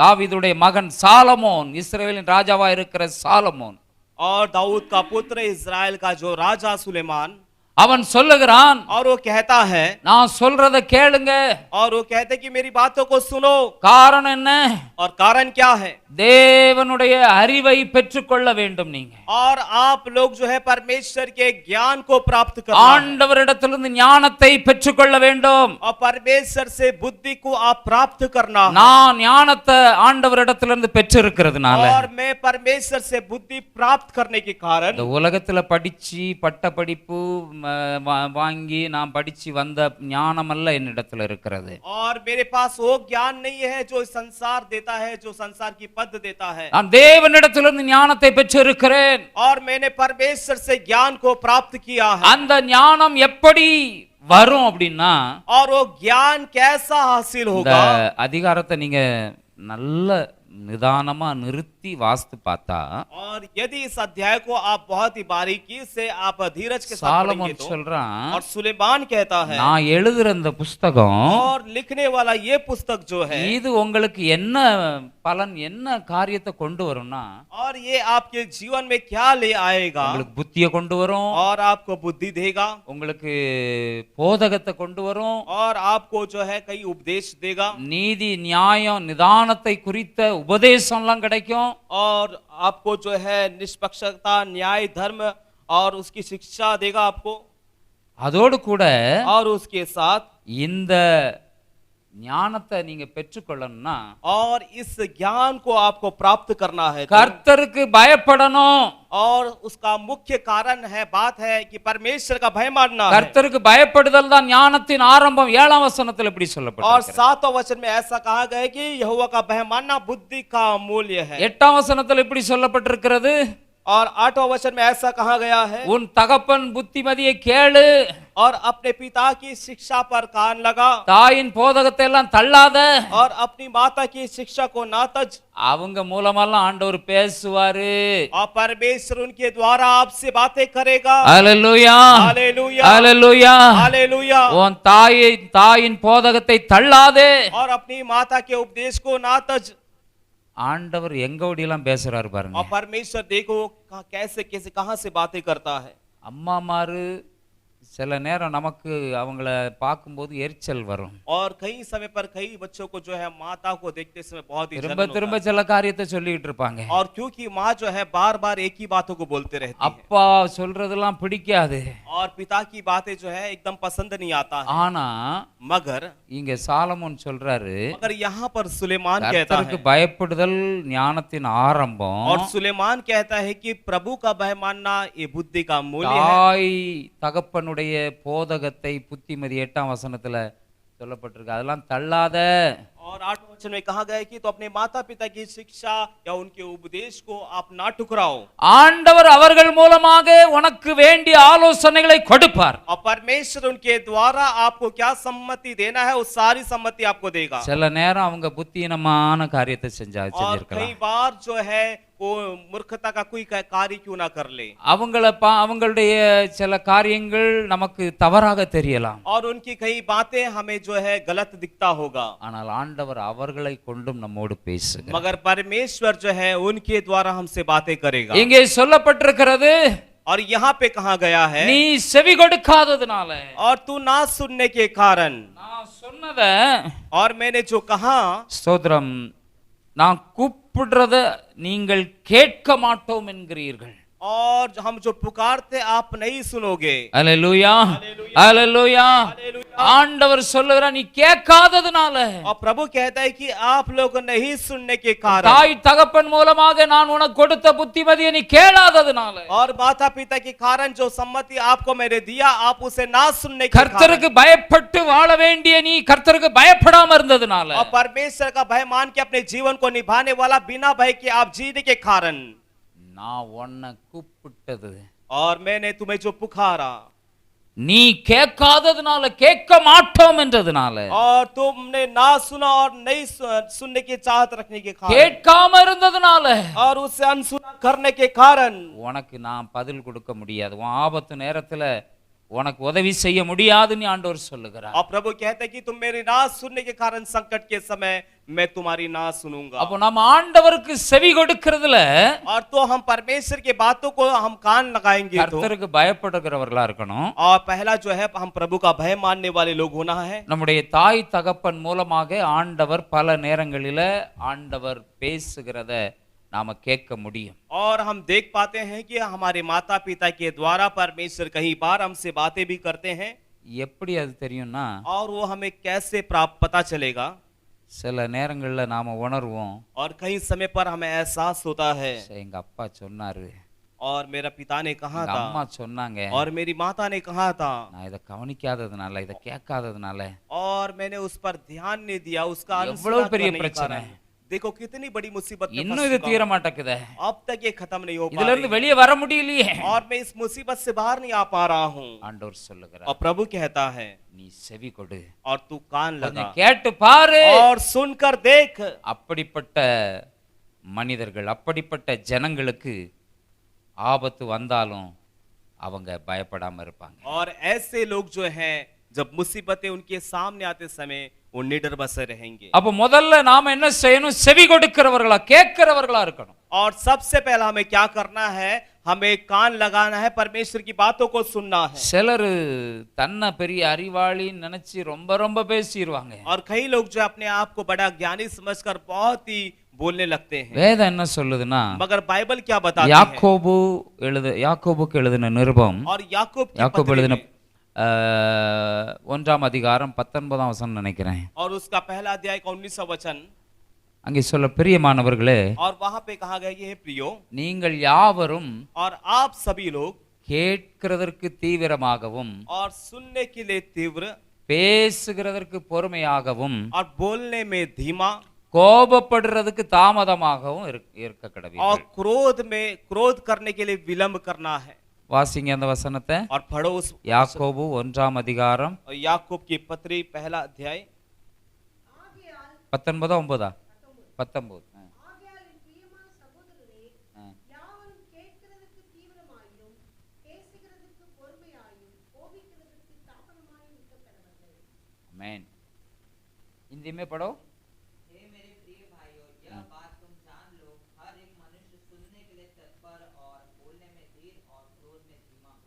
தாவீதுடைய மகன் சாலமோன், இஸ்ரவேலின் ராஜாவாயிருக்கிற சாலமோன், और दाऊद का पुत्र इस्राएल का जो राजा सुलेमान, அவன் சொல்லுகிறான், और वो कहता है, நான் சொல்றத கேளுங்க. और वो कहते कि मेरी बातों को सुनो। காரணம் என்ன? और कारण क्या है? தேவனுடைய அறிவை பெற்றுக்கொள்ள வேண்டும். நீங்க और आप लोग जो है परमेश्वर के ज्ञान को प्राप्त करना है। ஆண்டவரிடத்திலிருந்து ஞானத்தை பெற்றுக்கொள்ள வேண்டும். और परमेश्वर से बुद्धि को आप प्राप्त करना है। நான் ஞானத்தை ஆண்டவரிடத்திலிருந்து பெற்றிருக்கிறதுனால, और मैं परमेश्वर से बुद्धि प्राप्त करने के कारण, இந்த உலகத்துல படிச்சு பட்ட படிப்பு வாங்கி நான் படிச்சு வந்த ஞானம் அல்ல என்னிடத்துல இருக்கிறது. और मेरे पास वो ज्ञान नहीं है जो संसार देता है, जो संसार की पद देता है। நான் தேவனிடத்திலிருந்து ஞானத்தை பெற்றிருக்கிறேன். और मैंने परमेश्वर से ज्ञान को प्राप्त किया है। அந்த ஞானம் எப்படி வரும் அப்படின்னா, और वो ज्ञान कैसा हासिल இந்த होगा? அதிகாரத்தை நீங்க நல்ல நிதானமா நிறுத்தி வாசித்து பார்த்தா, और यदि इस अध्याय को आप बहुत ही बारीकी से आप धीरज के साथ சாலமோன் पढ़ेंगे तो, சொல்றான், और सुलेमान कहता है, நான் எழுதுற இந்த புஸ்தகம் और लिखने वाला ये पुस्तक जो है, இது உங்களுக்கு என்ன பலன், என்ன காரியத்தை கொண்டு வரும்னா, और ये आपके जीवन में क्या ले आएगा? உங்களுக்கு புத்தியை கொண்டு வரும், और आपको बुद्धि देगा, உங்களுக்கு போதகத்தை கொண்டு வரும், और आपको जो है कई उपदेश देगा, நீதி நியாயம் நிதானத்தை குறித்த உபதேசம்லாம் கிடைக்கும், और आपको जो है निष्पक्षता, न्याय, धर्म और उसकी शिक्षा देगा आपको। அதோடு கூட और उसके साथ இந்த ஞானத்தை நீங்க பெற்றுக்கொள்ளணும்னா और इस ज्ञान को आपको प्राप्त करना है तो, கர்த்தருக்கு பயப்படணும். और उसका मुख्य कारण है बात है कि परमेश्वर का भय मानना है। கர்த்தருக்கு பயப்படுதல் தான் ஞானத்தின் ஆரம்பம். 7ஆம் வசனத்தில் இப்படி और சொல்லப்பட்டிருக்கிறது. 7वें वचन में ऐसा कहा गया है कि यहोवा का भय मानना बुद्धि का मूल्य है। 8ஆம் வசனத்தில் இப்படி சொல்லப்பட்டிருக்கிறது, और 8वें वचन में ऐसा कहा गया है, உன் தகப்பன் புத்திமதியை கேளு, और अपने पिता की शिक्षा पर कान लगा, தாயின் போதகத்தை எல்லாம் தள்ளாத. और अपनी माता की शिक्षा को ना तज। அவங்க மூலமெல்லாம் ஆண்டவர் பேசுவாரு. और परमेश्वर उनके द्वारा आपसे बातें करेगा। அல்லேலூயா, हालेलुया, அல்லேலூயா. हालेलुया। உன் தாயின் போதகத்தை தள்ளாதே. और अपनी माता के उपदेश को ना तज। ஆண்டவர் எங்கோடியெல்லாம் பேசுறாரு பாருங்க. और परमेश्वर देखो कैसे कैसे कहां से बातें करता है। அம்மாமாரு சில நேரம் நமக்கு அவங்கள பார்க்கும்போது எரிச்சல் வரும். और कई समय पर कई बच्चों को जो है माता को देखते समय बहुत ही जलन திரும்ப होता திரும்ப है। சில காரியத்தை சொல்லிட்டு இருப்பாங்க. और क्योंकि माँ जो है बार बार एक ही बातों को बोलते रहती है, அப்பா சொல்றதெல்லாம் பிடிக்காது. और पिता की बातें जो है एकदम पसंद नहीं आता है। ஆனா मगर இங்க சாலமோன் சொல்றாரு, यहाँ पर सुलेमान कहता கர்த்தருக்கு है, பயப்படுதல் ஞானத்தின் ஆரம்பம். और सुलेमान कहता है कि प्रभु का भय मानना ये बुद्धि का मूल्य है। தாய் தகப்பனுடைய போதகத்தை புத்திமதி 8ஆம் வசனத்துல சொல்லப்பட்டிருக்கு, அதெல்லாம் தள்ளாத. और 8वें वचन में कहा गया है कि तो अपने माता पिता की शिक्षा या उनके उपदेश को आप ना ठुकराओ। ஆண்டவர் அவர்கள் மூலமாக உனக்கு வேண்டிய ஆலோசனைகளை கொடுப்பார். और परमेश्वर उनके द्वारा आपको क्या सम्मति देना है वो सारी सम्मति आपको देगा। சில நேரம் அவங்க புத்தியீனமான காரியத்தை और செஞ்சிருக்கலாம். कई बार जो है वो मूर्खता का कोई कार्य क्यों ना कर ले, அவங்களுடைய சில காரியங்கள் நமக்கு தவறாக தெரியலாம். और उनकी कई बातें हमें जो है गलत दिखता होगा, ஆனால் ஆண்டவர் அவர்களை கொண்டும் நம்மோடு பேசுகிறார். मगर परमेश्वर जो है उनके द्वारा हमसे बातें करेगा। இங்கே சொல்லப்பட்டிருக்கிறது, और यहाँ पे कहा गया है, நீ செவி கொடுக்காததுனால, और तू ना सुनने के कारण, நான் சொன்னத, और मैंने जो कहा, ஸ்தோத்திரம், நான் கூப்பிடுறத நீங்கள் கேட்க மாட்டோம் என்கிறீர்கள். और हम जो पुकारते आप नहीं सुनोगे। அல்லேலூயா, அல்லேலூயா. ஆண்டவர் சொல்லுகிறார், நீ கேட்காததுனால, और प्रभु कहता है कि आप लोग नहीं सुनने के कारण, தாய் தகப்பன் மூலமாக நான் உனக்கு கொடுத்த புத்திமதியை நீ கேளாததுனால, और माता पिता के कारण जो सम्मति आपको मैंने दिया आप उसे ना सुनने के कारण, கர்த்தருக்கு பயப்பட்டு வாழ வேண்டிய நீ கர்த்தருக்கு பயப்படாம இருந்ததுனால, और परमेश्वर का भय मान के अपने जीवन को निभाने वाला बिना भय के आप जीने के कारण, நான் உன்னை கூப்பிட்டது, और मैंने तुम्हें जो पुकारा, நீ கேட்காததுனால, கேட்க மாட்டோம் என்றதுனால, और तुमने ना सुना और नहीं सुनने की चाहत रखने के कारण, கேட்காம இருந்ததுனால, और उसे अनसुना करने के कारण, உனக்கு நான் பதில் கொடுக்க முடியாது, உன் ஆபத்து நேரத்துல உனக்கு உதவி செய்ய முடியாதுன்னு ஆண்டவர் சொல்லுகிறார். और प्रभु कहते हैं कि तुम मेरी ना सुनने के कारण संकट के समय मैं तुम्हारी ना सुनूंगा। அப்போ நம்ம ஆண்டவருக்கு செவி கொடுக்கிறதுல, और तो हम परमेश्वर की बातों को हम कान लगाएंगे तो, கர்த்தருக்கு பயப்படுகிறவர்களா இருக்கணும். और पहला जो है हम प्रभु का भय मानने वाले लोग होना है। நம்முடைய தாய் தகப்பன் மூலமாக ஆண்டவர் பல நேரங்களில ஆண்டவர் பேசுகிறத நாம கேட்க முடியும். और हम देख पाते हैं कि हमारे माता पिता के द्वारा परमेश्वर कई बार हमसे बातें भी करते हैं। எப்படி அது தெரியும்னா, और वो हमें कैसे प्राप्त पता चलेगा, சில நேரங்கள்ல நாம உணர்வோம், और कई समय पर हमें एहसास होता है, எங்க அப்பா சொன்னாரு, और मेरा पिता ने कहा எங்க था, அம்மா சொன்னாங்க, और मेरी माता ने कहा था, நான் இதை கவனிக்காததுனால, இதை கேட்காததுனால और मैंने उस पर ध्यान नहीं दिया, उसका எவ்வளவு अनुसरण பெரிய करने के பிரச்சனை. कारण। देखो कितनी बड़ी मुसीबत में இன்னும் फंस இது चुका தீர हूं। மாட்டேங்குதே, अब तक ये खत्म नहीं हो पा இதுல இருந்து रही, வெளியே வர முடியலையே. और मैं इस मुसीबत से बाहर नहीं आ पा रहा हूँ। ஆண்டவர் சொல்லுகிறார், और प्रभु कहता है, நீ செவி கொடு, और तू कान लगा கொஞ்சம் கேட்டு பாரு. और सुनकर देख। அப்படிப்பட்ட மனிதர்கள், அப்படிப்பட்ட ஜனங்களுக்கு ஆபத்து வந்தாலும் அவங்க பயப்படாம இருப்பாங்க. और ऐसे लोग जो हैं जब मुसीबतें उनके सामने आते समय वो निडर बसे रहेंगे। அப்ப முதல்ல நாம என்ன செய்யணும்? செவி கொடுக்கிறவர்களா, கேட்கிறவர்களா இருக்கணும். और सबसे पहला हमें क्या करना है, हमें कान लगाना है, परमेश्वर की बातों को सुनना है। சிலர் தன்னை பெரிய அறிவாளின்னு நினைச்சு ரொம்ப ரொம்ப பேசிடுவாங்க. और कई लोग जो अपने आप को बड़ा ज्ञानी समझकर बहुत ही बोलने लगते हैं। வேதம் என்ன சொல்லுதுன்னா, मगर बाइबल क्या बताती है, யாக்கோபுக்கு எழுதின நிருபம், और याकूब की யாக்கோபு पत्री எழுதின में, ஒன்றாம் அதிகாரம் 19ஆம் வசனம் நினைக்கிறேன். और उसका पहला अध्याय का 19वां वचन, அங்கே சொல்ல பிரியமானவர்களே, और वहां पे कहा गया, ये है प्रियो, நீங்கள் யாவரும் और आप सभी लोग கேட்கிறதற்கு தீவிரமாகவும் और सुनने के लिए तीव्र பேசுகிறதற்கு பொறுமையாகவும் और बोलने में धीमा கோபப்படுறதுக்கு தாமதமாகவும் இருக்க और கடவீர்கள். क्रोध करने के लिए विलंब करना है। வாசிங்க அந்த வசனத்தை. और पढ़ो उस யாக்கோபு 1ஆம் அதிகாரம் याकूब की पत्री पहला अध्याय 19 9 19. आमेन. हिंदी में पढ़ो. हे मेरे प्रिय भाइयों, यह बात तुम जान लो, हर एक मनुष्य सुनने के लिए तत्पर और बोलने में धीर और क्रोध में धीमा हो।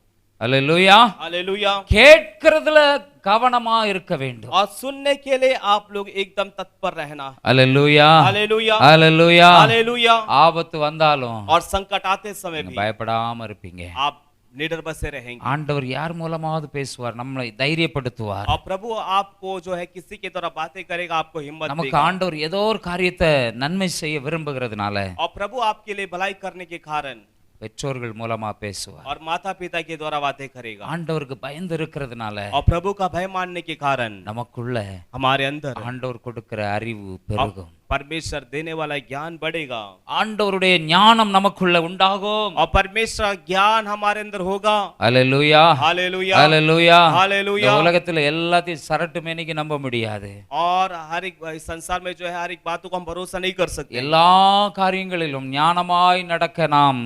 हालेलुया. हालेलुया। கேட்கிறதுல கவனமா இருக்க வேண்டும். और सुनने के लिए आप लोग एकदम तत्पर रहना। हालेलुया. हालेलुया। हालेलुया. हालेलुया। ஆபத்து வந்தாலும் और संकट आते समय भी பயப்படாம இருப்பீங்க. आप निडर बसे रहेंगे। ஆண்டவர் யார் மூலமாவது பேசுவார், நம்மளை தைரியப்படுத்துவார். और प्रभु आपको जो है किसी के द्वारा बातें करेगा, आपको हिम्मत நமக்கு देगा। ஆண்டவர் ஏதோ ஒரு காரியத்தை நன்மை செய்ய விரும்புகிறதுனால और प्रभु आपके लिए भलाई करने के कारण பெற்றோர்கள் மூலமா பேசுவார். और माता पिता के द्वारा बातें करेगा। ஆண்டவருக்கு பயந்து இருக்கிறதுனால और प्रभु का भय मानने के कारण நமக்குள்ள हमारे अंदर ஆண்டவர் கொடுக்கிற அறிவு பெருகும். परमेश्वर देने वाला ज्ञान बढ़ेगा। ஆண்டவருடைய ஞானம் நமக்குள்ள உண்டாகும். और परमेश्वर ज्ञान हमारे अंदर होगा। அல்லேலூயா. हालेलुया। அல்லேலூயா. हालेलुया। இந்த உலகத்துல எல்லாத்தையும் சரட்டு மேனிக்கு நம்ப முடியாது. और हर एक संसार में जो है हर एक बातों को हम भरोसा नहीं कर सकते। எல்லா காரியங்களிலும் ஞானமாய் நடக்க நாம்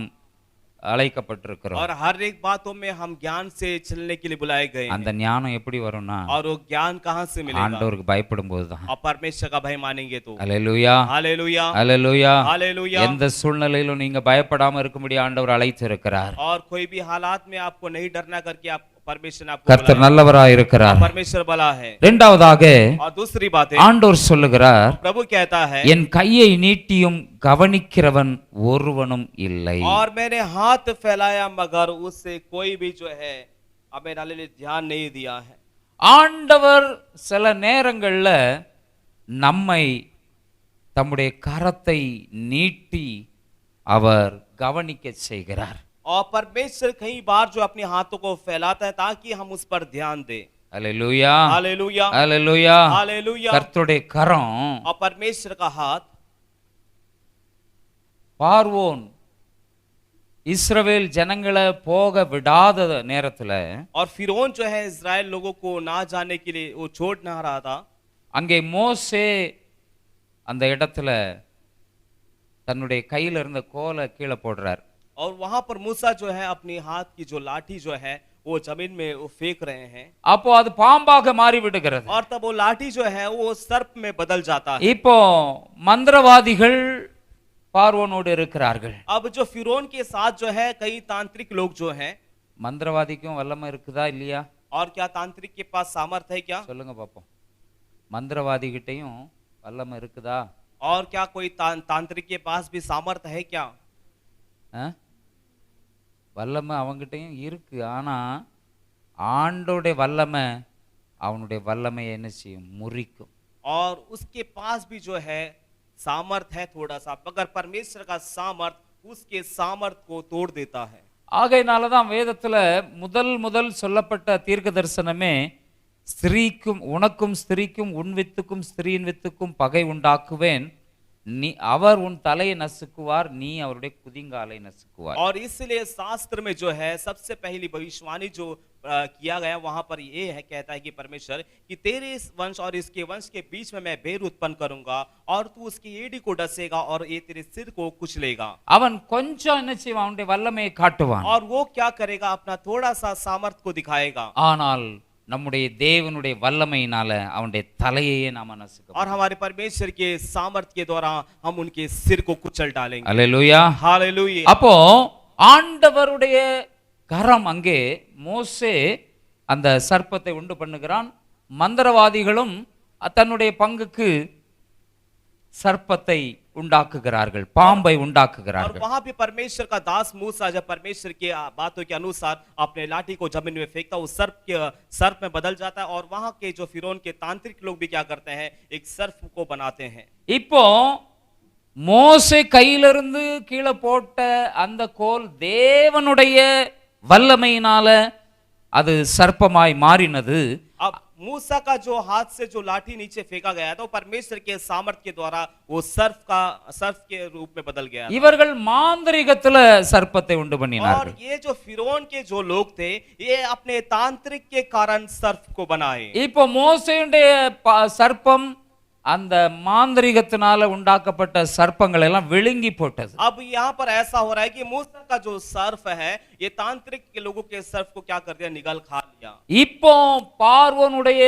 அழைக்கப்பட்டிருக்கிறோம். और हर एक बातों में हम ज्ञान से चलने के लिए बुलाए गए அந்த हैं। ஞானம் எப்படி வரும்னா और वो ज्ञान कहाँ से मिलेगा? ஆண்டவருக்கு பயப்படும் போதுதான். और परमेश्वर का भय मानेंगे तो। அல்லேலூயா. हालेलुया। அல்லேலூயா. हालेलुया। எந்த சூழ்நிலையிலும் நீங்க பயப்படாம இருக்கும்படி ஆண்டவர் அழைத்திருக்கிறார். और कोई भी हालात में आपको नहीं डरना करके आप परमेश्वर ने आपको கர்த்தர் बुलाया। நல்லவராய் இருக்கிறார். परमेश्वर भला है। இரண்டாவதாக और दूसरी बात है, ஆண்டவர் சொல்லுகிறார், प्रभु कहता है, என் கையை நீட்டியும் கவனிக்கிறவன் ஒருவனும் இல்லை. और मैंने हाथ फैलाया मगर उससे कोई भी जो है अब मेरा लिए ध्यान नहीं दिया है। ஆண்டவர் சில நேரங்கள்ல நம்மை தம்முடைய கரத்தை நீட்டி அவர் கவனிக்க செய்கிறார். और परमेश्वर कई बार जो अपने हाथों को फैलाता है ताकि हम उस पर ध्यान दें। அல்லேலூயா. हालेलुया। அல்லேலூயா. हालेलुया। கர்த்தருடைய கரம் और परमेश्वर का हाथ பார்வோன் இஸ்ரவேல் ஜனங்களை போக விடாத நேரத்துல और फिरौन जो है इजराइल लोगों को ना जाने के लिए वो छोड़ ना रहा था। அங்கே மோசே அந்த இடத்துல தன்னுடைய கையில இருந்த கோலை கீழே போடுறார். और वहां पर मूसा जो है अपनी हाथ की जो लाठी जो है वो जमीन में वो फेंक रहे हैं। அப்போ அது பாம்பாக மாறி விடுகிறது. और तब वो लाठी जो है वो सर्प में बदल जाता है। இப்போ மந்திரவாதிகள் பார்வோனோடு இருக்கிறார்கள். अब जो फिरौन के साथ जो है कई तांत्रिक लोग जो हैं। மந்திரவாதிக்கும் வல்லமை இருக்குதா இல்லையா? और क्या तांत्रिक के पास सामर्थ है क्या? சொல்லுங்க பாப்போம். மந்திரவாதிகிட்டையும் வல்லமை இருக்குதா? और क्या कोई तांत्रिक के पास भी सामर्थ है क्या? வல்லமை அவங்கிட்டையும் இருக்கு. ஆனா ஆண்டோடைய வல்லமை அவனுடைய வல்லமையை என்ன செய்யும்? முறிக்கும். और उसके पास भी जो है सामर्थ है थोड़ा सा, मगर परमेश्वर का सामर्थ उसके सामर्थ को तोड़ देता है। ஆகையினாலதான் வேதத்துல முதல் சொல்லப்பட்ட தீர்க்க தரிசனமே ஸ்திரீக்கும் உனக்கும் ஸ்திரீக்கும் உன் வித்துக்கும் ஸ்திரீயின் வித்துக்கும் பகை உண்டாக்குவேன், நீ அவர் உன் தலையை நசுக்குவார், நீ அவருடைய குதிங்காலை நசுக்குவார். और इसलिए शास्त्र में जो है सबसे पहली भविष्यवाणी जो किया गया वहां पर ये है, कहता है कि परमेश्वर कि तेरे इस वंश और इसके वंश के बीच में मैं बैर उत्पन्न करूंगा और तू उसकी एड़ी को डसेगा और ये तेरे सिर को कुचलेगा। அவன் கொஞ்சம் என்ன செய்வான்? அவனுடைய வல்லமையை காட்டுவான். और वो क्या करेगा? अपना थोड़ा सा सामर्थ को दिखाएगा। ஆனால் நம்முடைய தேவனுடைய வல்லமையினால அவனுடைய தலையையே நாம நசுக்குவோம். और हमारे परमेश्वर के सामर्थ के द्वारा हम उनके सिर को कुचल डालेंगे। அல்லேலூயா. हालेलुया। அப்போ ஆண்டவருடைய கரம் அங்கே மோசே அந்த சர்ப்பத்தை உண்டு பண்ணுகிறான். மந்திரவாதிகளும் தன்னுடைய பங்குக்கு சர்ப்பத்தை உண்டாக்குகிறார்கள், பாம்பை और உண்டாக்குகிறார்கள். वहां भी परमेश्वर का दास मूसा जब परमेश्वर की बातों के अनुसार अपने लाठी को जमीन में फेंकता, उस सर्प में बदल जाता है। और वहां के जो फिरौन के तांत्रिक लोग भी क्या करते हैं, एक सर्प को बनाते हैं। இப்போ மோசே கையிலிருந்து கீழே போட்ட அந்த கோல் தேவனுடைய வல்லமையினால அது சர்ப்பமாய் மாறினது. अब मूसा का जो हाथ से जो लाठी नीचे फेंका गया था, परमेश्वर के सामर्थ के द्वारा वो सर्प के रूप में बदल गया था। இவர்கள் மாந்திரிகத்துல சர்ப்பத்தை உண்டு और பண்ணினார்கள். ये जो फिरौन के जो लोग थे, ये अपने तांत्रिक के कारण सर्प को बनाए। இப்போ மோசேயுடைய சர்ப்பம் அந்த மாந்திரிகத்தினால உண்டாக்கப்பட்ட சர்ப்பங்களை எல்லாம் விழுங்கி போட்டது. अब यहाँ पर ऐसा हो रहा है कि मूसा का जो सर्प है, ये तांत्रिक के लोगों के सर्प को क्या कर दिया, निगल खा लिया। இப்போ பார்வோனுடைய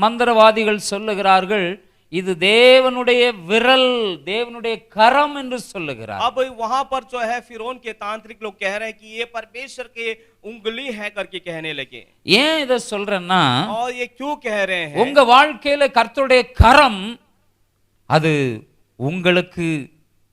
மந்திரவாதிகள் சொல்லுகிறார்கள், இது தேவனுடைய விரல், தேவனுடைய கரம் என்று சொல்லுகிறார். अब वहां पर जो है फिरौन के तांत्रिक लोग कह रहे हैं कि ये परमेश्वर के उंगली है करके कहने लगे। ஏன் இத சொல்றேன்னா, और ये क्यों कह रहे हैं, உங்க வாழ்க்கையில கர்த்தருடைய கரம் அது உங்களுக்கு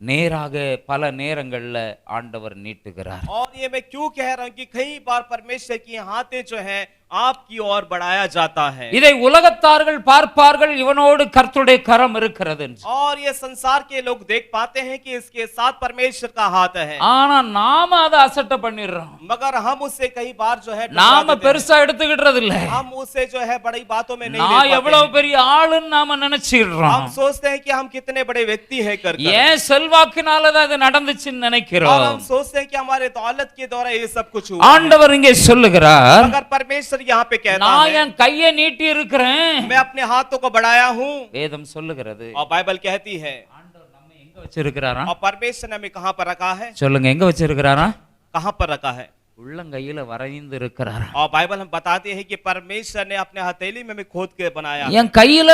நேராக பல நேரங்கள்ல ஆண்டவர் நீட்டுகிறார். और ये मैं क्यों कह रहा हूं कि कई बार परमेश्वर की हाथें जो है आपकी ओर बढ़ाया जाता है। இதை உலகத்தார்கள் பார்ப்பார்கள், இவனோடு கர்த்தருடைய கரம் இருக்கிறது என்று. और ये संसार के लोग देख पाते हैं कि इसके साथ परमेश्वर का हाथ है। ஆனா நாம அதை அசட்டை பண்ணிடுறோம். मगर हम उससे कई बार जो है நாம பெருசா எடுத்துக்கிட்டது இல்ல. हम उसे जो है बड़ी बातों में नहीं ले நான் पाते எவ்வளவு हैं। பெரிய ஆளுன்னு நாம நினைச்சிடுறோம். हम सोचते हैं कि हम कितने बड़े व्यक्ति हैं करके। ஏன் செல்வாக்குனாலதான் அது நடந்துச்சுன்னு और நினைக்கிறோம். हम सोचते हैं कि हमारे दौलत के द्वारा ये सब कुछ हुआ। ஆண்டவர் இங்கே சொல்லுகிறார், मगर परमेश्वर यहाँ पे कहता நான் है, என் கையை நீட்டி இருக்கிறேன். मैं अपने हाथों को बढ़ाया हूँ। வேதம் சொல்லுகிறது. और बाइबल कहती है, ஆண்டவர் நம்ம எங்க வச்சிருக்கிறாரா? और परमेश्वर ने हमें कहाँ पर रखा है, சொல்லுங்க, எங்க வச்சிருக்கிறாரா? कहाँ पर रखा है। உள்ளங்கையில வரைந்து இருக்கிறாரா? और बाइबल हम बताते हैं कि परमेश्वर ने अपने हथेली में हमें खोद के बनाया। என் கையில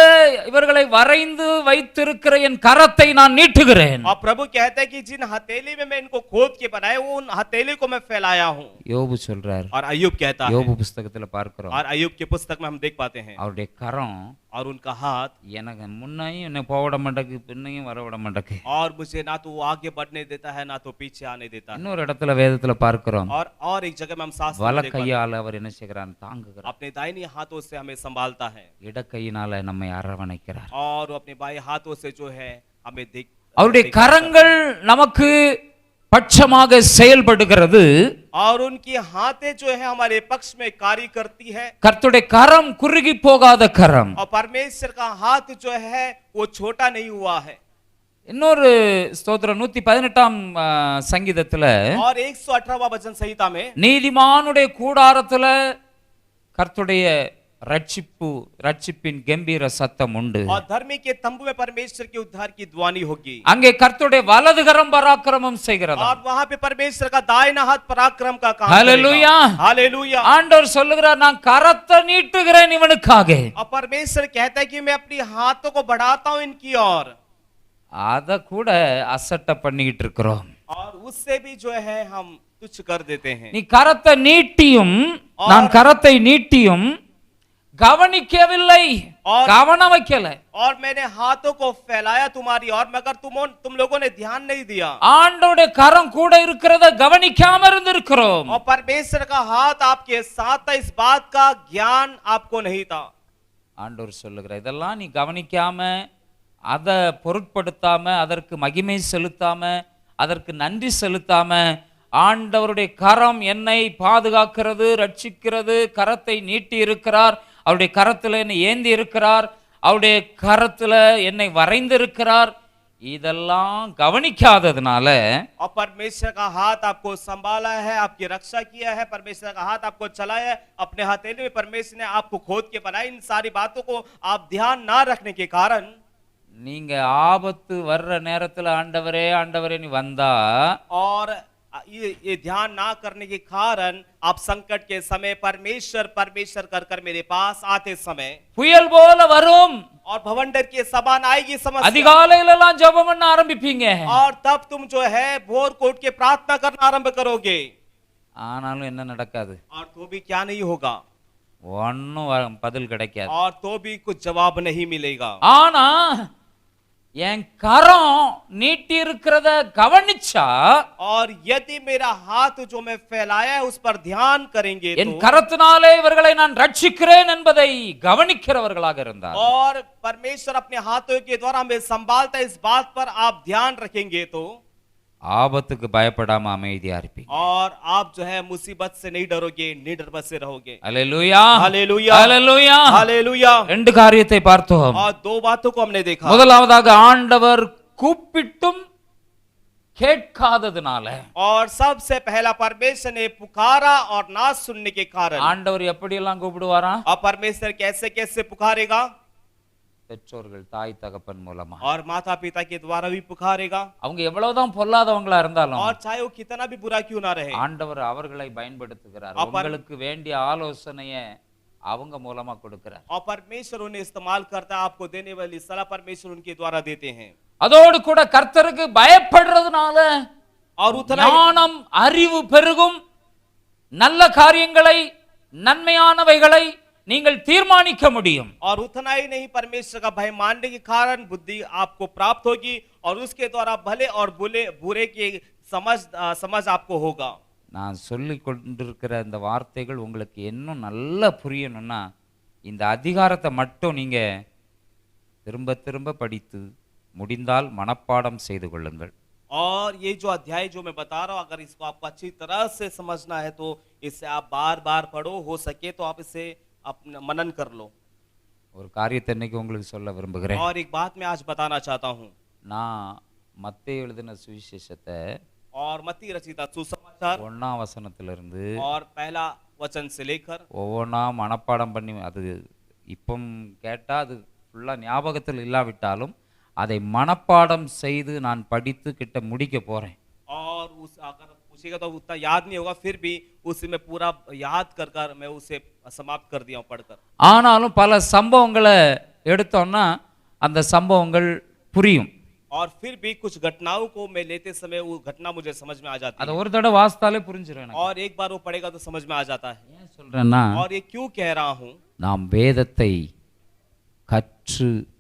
இவர்களை வரைந்து வைத்திருக்கிற என் கரத்தை நான் நீட்டுகிறேன். और प्रभु कहते हैं कि जिन हथेली में मैं इनको खोद के बनाया, वो उन हथेली को मैं फैलाया हूँ। யோபு சொல்றார். और अय्यूब कहता है, யோபு புஸ்தகத்துல பார்க்கிறோம், और अय्यूब की पुस्तक में हम देख पाते हैं, அவருடைய கரம் और उनका हाथ எனக்கு முன்னையும் என்னை போக விட மாட்டேக்கு, பின்னையும் வர விட மாட்டேக்கு. और मुझे ना तो वो आगे बढ़ने देता है, ना तो पीछे आने देता है। இன்னொரு இடத்துல வேதத்துல பார்க்கிறோம், और एक जगह में हम शास्त्र में வல देख पाते हैं, கையால அவர் என்ன செய்கிறார், தாங்குகிறார். अपने दाहिनी हाथों से हमें संभालता है, இட கையினால நம்மை அரவணைக்கிறார். और अपने बाएं हाथों से जो है हमें அவருடைய கரங்கள் நமக்கு பட்சமாக செயல்படுகிறது. और उनकी हाथें जो है हमारे पक्ष में कार्य करती है। கர்த்தருடைய கரம் குறுகி போகாத கரம். और परमेश्वर का हाथ जो है वो छोटा नहीं हुआ है। இன்னொரு ஸ்தோத்திரம் 118ஆம் சங்கீதத்துல, और 118वां वचन संहिता में, நீதிமானுடைய கூடாரத்துல கர்த்தருடைய ரட்சிப்பின் கம்பீர சத்தம் உண்டு. और धर्मी के तंबू में परमेश्वर के उद्धार की ध्वनि होगी। அங்கே கர்த்தருடைய வலது கரம் பராக்கிரமம் செய்கிறது. और वहां पे परमेश्वर का दाहिना हाथ पराक्रम का काम हालेलुया, करेगा। हालेलुया। ஆண்டவர் சொல்லுகிறார், நான் கரத்தை நீட்டுகிறேன் இவனுக்காக. और परमेश्वर कहता है कि मैं अपनी हाथों को बढ़ाता हूं इनकी ओर। அத கூட அசட்டை பண்ணிக்கிட்டு இருக்கிறோம். और उससे भी जो है हम तुच्छ कर देते हैं। நீ கரத்தை நீட்டியும், நான் கரத்தை நீட்டியும் கவனிக்கவில்லை, கவனம் வைக்கல। और मैंने हाथों को फैलाया तुम्हारी और, मगर तुम लोगों ने ध्यान नहीं दिया। ஆண்டவருடைய கரம் கூட இருக்கிறத கவனிக்காம இருந்திருக்கிறோம்। और परमेश्वर का हाथ आपके साथ था, इस बात का ज्ञान आपको नहीं था। ஆண்டவர் சொல்லுகிறார், இதெல்லாம் நீ கவனிக்காம, அத பொருட்படுத்தாம, அதற்கு மகிமை செலுத்தாம, அதற்கு நன்றி செலுத்தாம, ஆண்டவருடைய கரம் என்னை பாதுகாக்கிறது, ரட்சிக்கிறது, கரத்தை நீட்டி இருக்கிறார், அவருடைய கரத்துல என்னை ஏந்தி இருக்கிறார், அவருடைய கரத்துல என்னை வரைந்திருக்கிறார், இதெல்லாம் கவனிக்காததுனால, और परमेश्वर का हाथ आपको संभाला है, आपकी रक्षा किया है, परमेश्वर का हाथ आपको चलाया है, अपने हथेली में परमेश्वर ने आपको खोद के बनाया, इन सारी बातों को आप ध्यान ना रखने के कारण, நீங்க ஆபத்து வர்ற நேரத்துல ஆண்டவரே ஆண்டவரே நீ வந்தா, और ये ध्यान ना करने के कारण आप संकट के समय परमेश्वर परमेश्वर कर कर मेरे पास आते समय புயல் போல வரும், और भवंडर के समान आएगी समस्या, அதிகாலையில எல்லாம் ஜெபம் பண்ண ஆரம்பிப்பீங்க, और तब तुम जो है भोर कोट के प्रार्थना करना आरंभ करोगे, ஆனாலும் என்ன நடக்காது, और तो भी क्या नहीं होगा, ஒன்னும் பதில் கிடைக்காது। और तो भी कुछ जवाब नहीं मिलेगा। ஆனா என் கரம் நீட்டி இருக்கிறத கவனிச்சா और यदि मेरा हाथ जो मैं फैलाया है उस पर ध्यान करेंगे என் तो, கரத்தினாலே இவர்களை நான் ரட்சிக்கிறேன் என்பதை கவனிக்கிறவர்களாக இருந்தார் और परमेश्वर अपने हाथों के द्वारा हमें संभालता है, इस बात पर आप ध्यान रखेंगे तो, ஆபத்துக்கு பயப்படாம அமைதியா இருப்பீங்க. और आप जो है मुसीबत से नहीं डरोगे, निडर से रहोगे। அல்லேலூயா हालेलुया, அல்லேலூயா. हालेलुया। ரெண்டு காரியத்தை பார்த்தோம். और दो बातों को हमने देखा। முதலாவதாக ஆண்டவர் கூப்பிட்டும் கேட்காததுனால, और सबसे पहला परमेश्वर ने पुकारा और ना सुनने के कारण। ஆண்டவர் எப்படி எல்லாம் கூப்பிடுவாரா? और परमेश्वर कैसे कैसे पुकारेगा? பெற்றோர்கள் தாய் தகப்பன் மூலமா. और माता पिता के द्वारा भी पुकारेगा। அவங்க எவ்வளவுதான் பொல்லாதவங்களா இருந்தாலும் और चाहे वो कितना भी बुरा क्यों ना रहे, ஆண்டவர் அவர்களை பயன்படுத்துகிறார். அப்ப- உங்களுக்கு வேண்டிய ஆலோசனையை அவங்க மூலமா கொடுக்கிறார். और परमेश्वर उन्हें इस्तेमाल करता है, आपको देने वाली सलाह परमेश्वर उनके द्वारा देते हैं। அதோடு கூட கர்த்தருக்கு பயப்படுறதுனால और उतना ही- ஞானம் அறிவு பெருகும். நல்ல காரியங்களை நன்மையானவைகளை நீங்கள் தீர்மானிக்க முடியும். और उतना ही नहीं, परमेश्वर का भय मानने के कारण बुद्धि आपको प्राप्त होगी और उसके द्वारा भले और बुरे की समझ आपको होगा। நான் சொல்லி கொண்டிருக்கிற இந்த வார்த்தைகள் உங்களுக்கு இன்னும் நல்லா புரியணும்னா இந்த அதிகாரத்தை மட்டும் நீங்க திரும்ப திரும்ப படித்து முடிந்தால் மனப்பாடம் செய்து கொள்ளுங்கள். और ये जो अध्याय जो मैं बता रहा हूं, अगर इसको आपको अच्छी तरह से समझना है तो इसे आप बार बार पढ़ो, हो सके तो आप इसे अपना मनन कर लो। ஒரு காரியத்தை இன்னைக்கு உங்களுக்கு சொல்ல விரும்புகிறேன். और एक बात मैं आज बताना चाहता हूं। நான் மத்தேயு எழுதின சுவிசேஷத்தை और मत्ती रचिता सुसमाचार 1ஆம் வசனத்திலிருந்து और पहला वचन से लेकर ஒவ்வொன்றா மனப்பாடம் பண்ணி, அது இப்போ கேட்டால் அது ஃபுல்லாக ஞாபகத்தில் இல்லாவிட்டாலும் அதை மனப்பாடம் செய்து நான் படித்து கிட்ட முடிக்க போகிறேன். और उस अगर पूछेगा तो उतना याद नहीं होगा, फिर भी उसी में पूरा याद कर कर मैं उसे समाप्त कर दिया हूं पढ़कर। ஆனாலும் பல சம்பவங்களை எடுத்தோம்னா அந்த சம்பவங்கள் புரியும். और फिर भी कुछ घटनाओं को मैं लेते समय वो घटना मुझे समझ में आ जाती அதை है, ஒரு தடவை வாசித்தாலே புரிஞ்சிடும் எனக்கு. और एक बार वो पढ़ेगा तो समझ में आ जाता है। ஏன் சொல்றேன்னா, और ये क्यों कह रहा हूं, நாம் வேதத்தை கற்று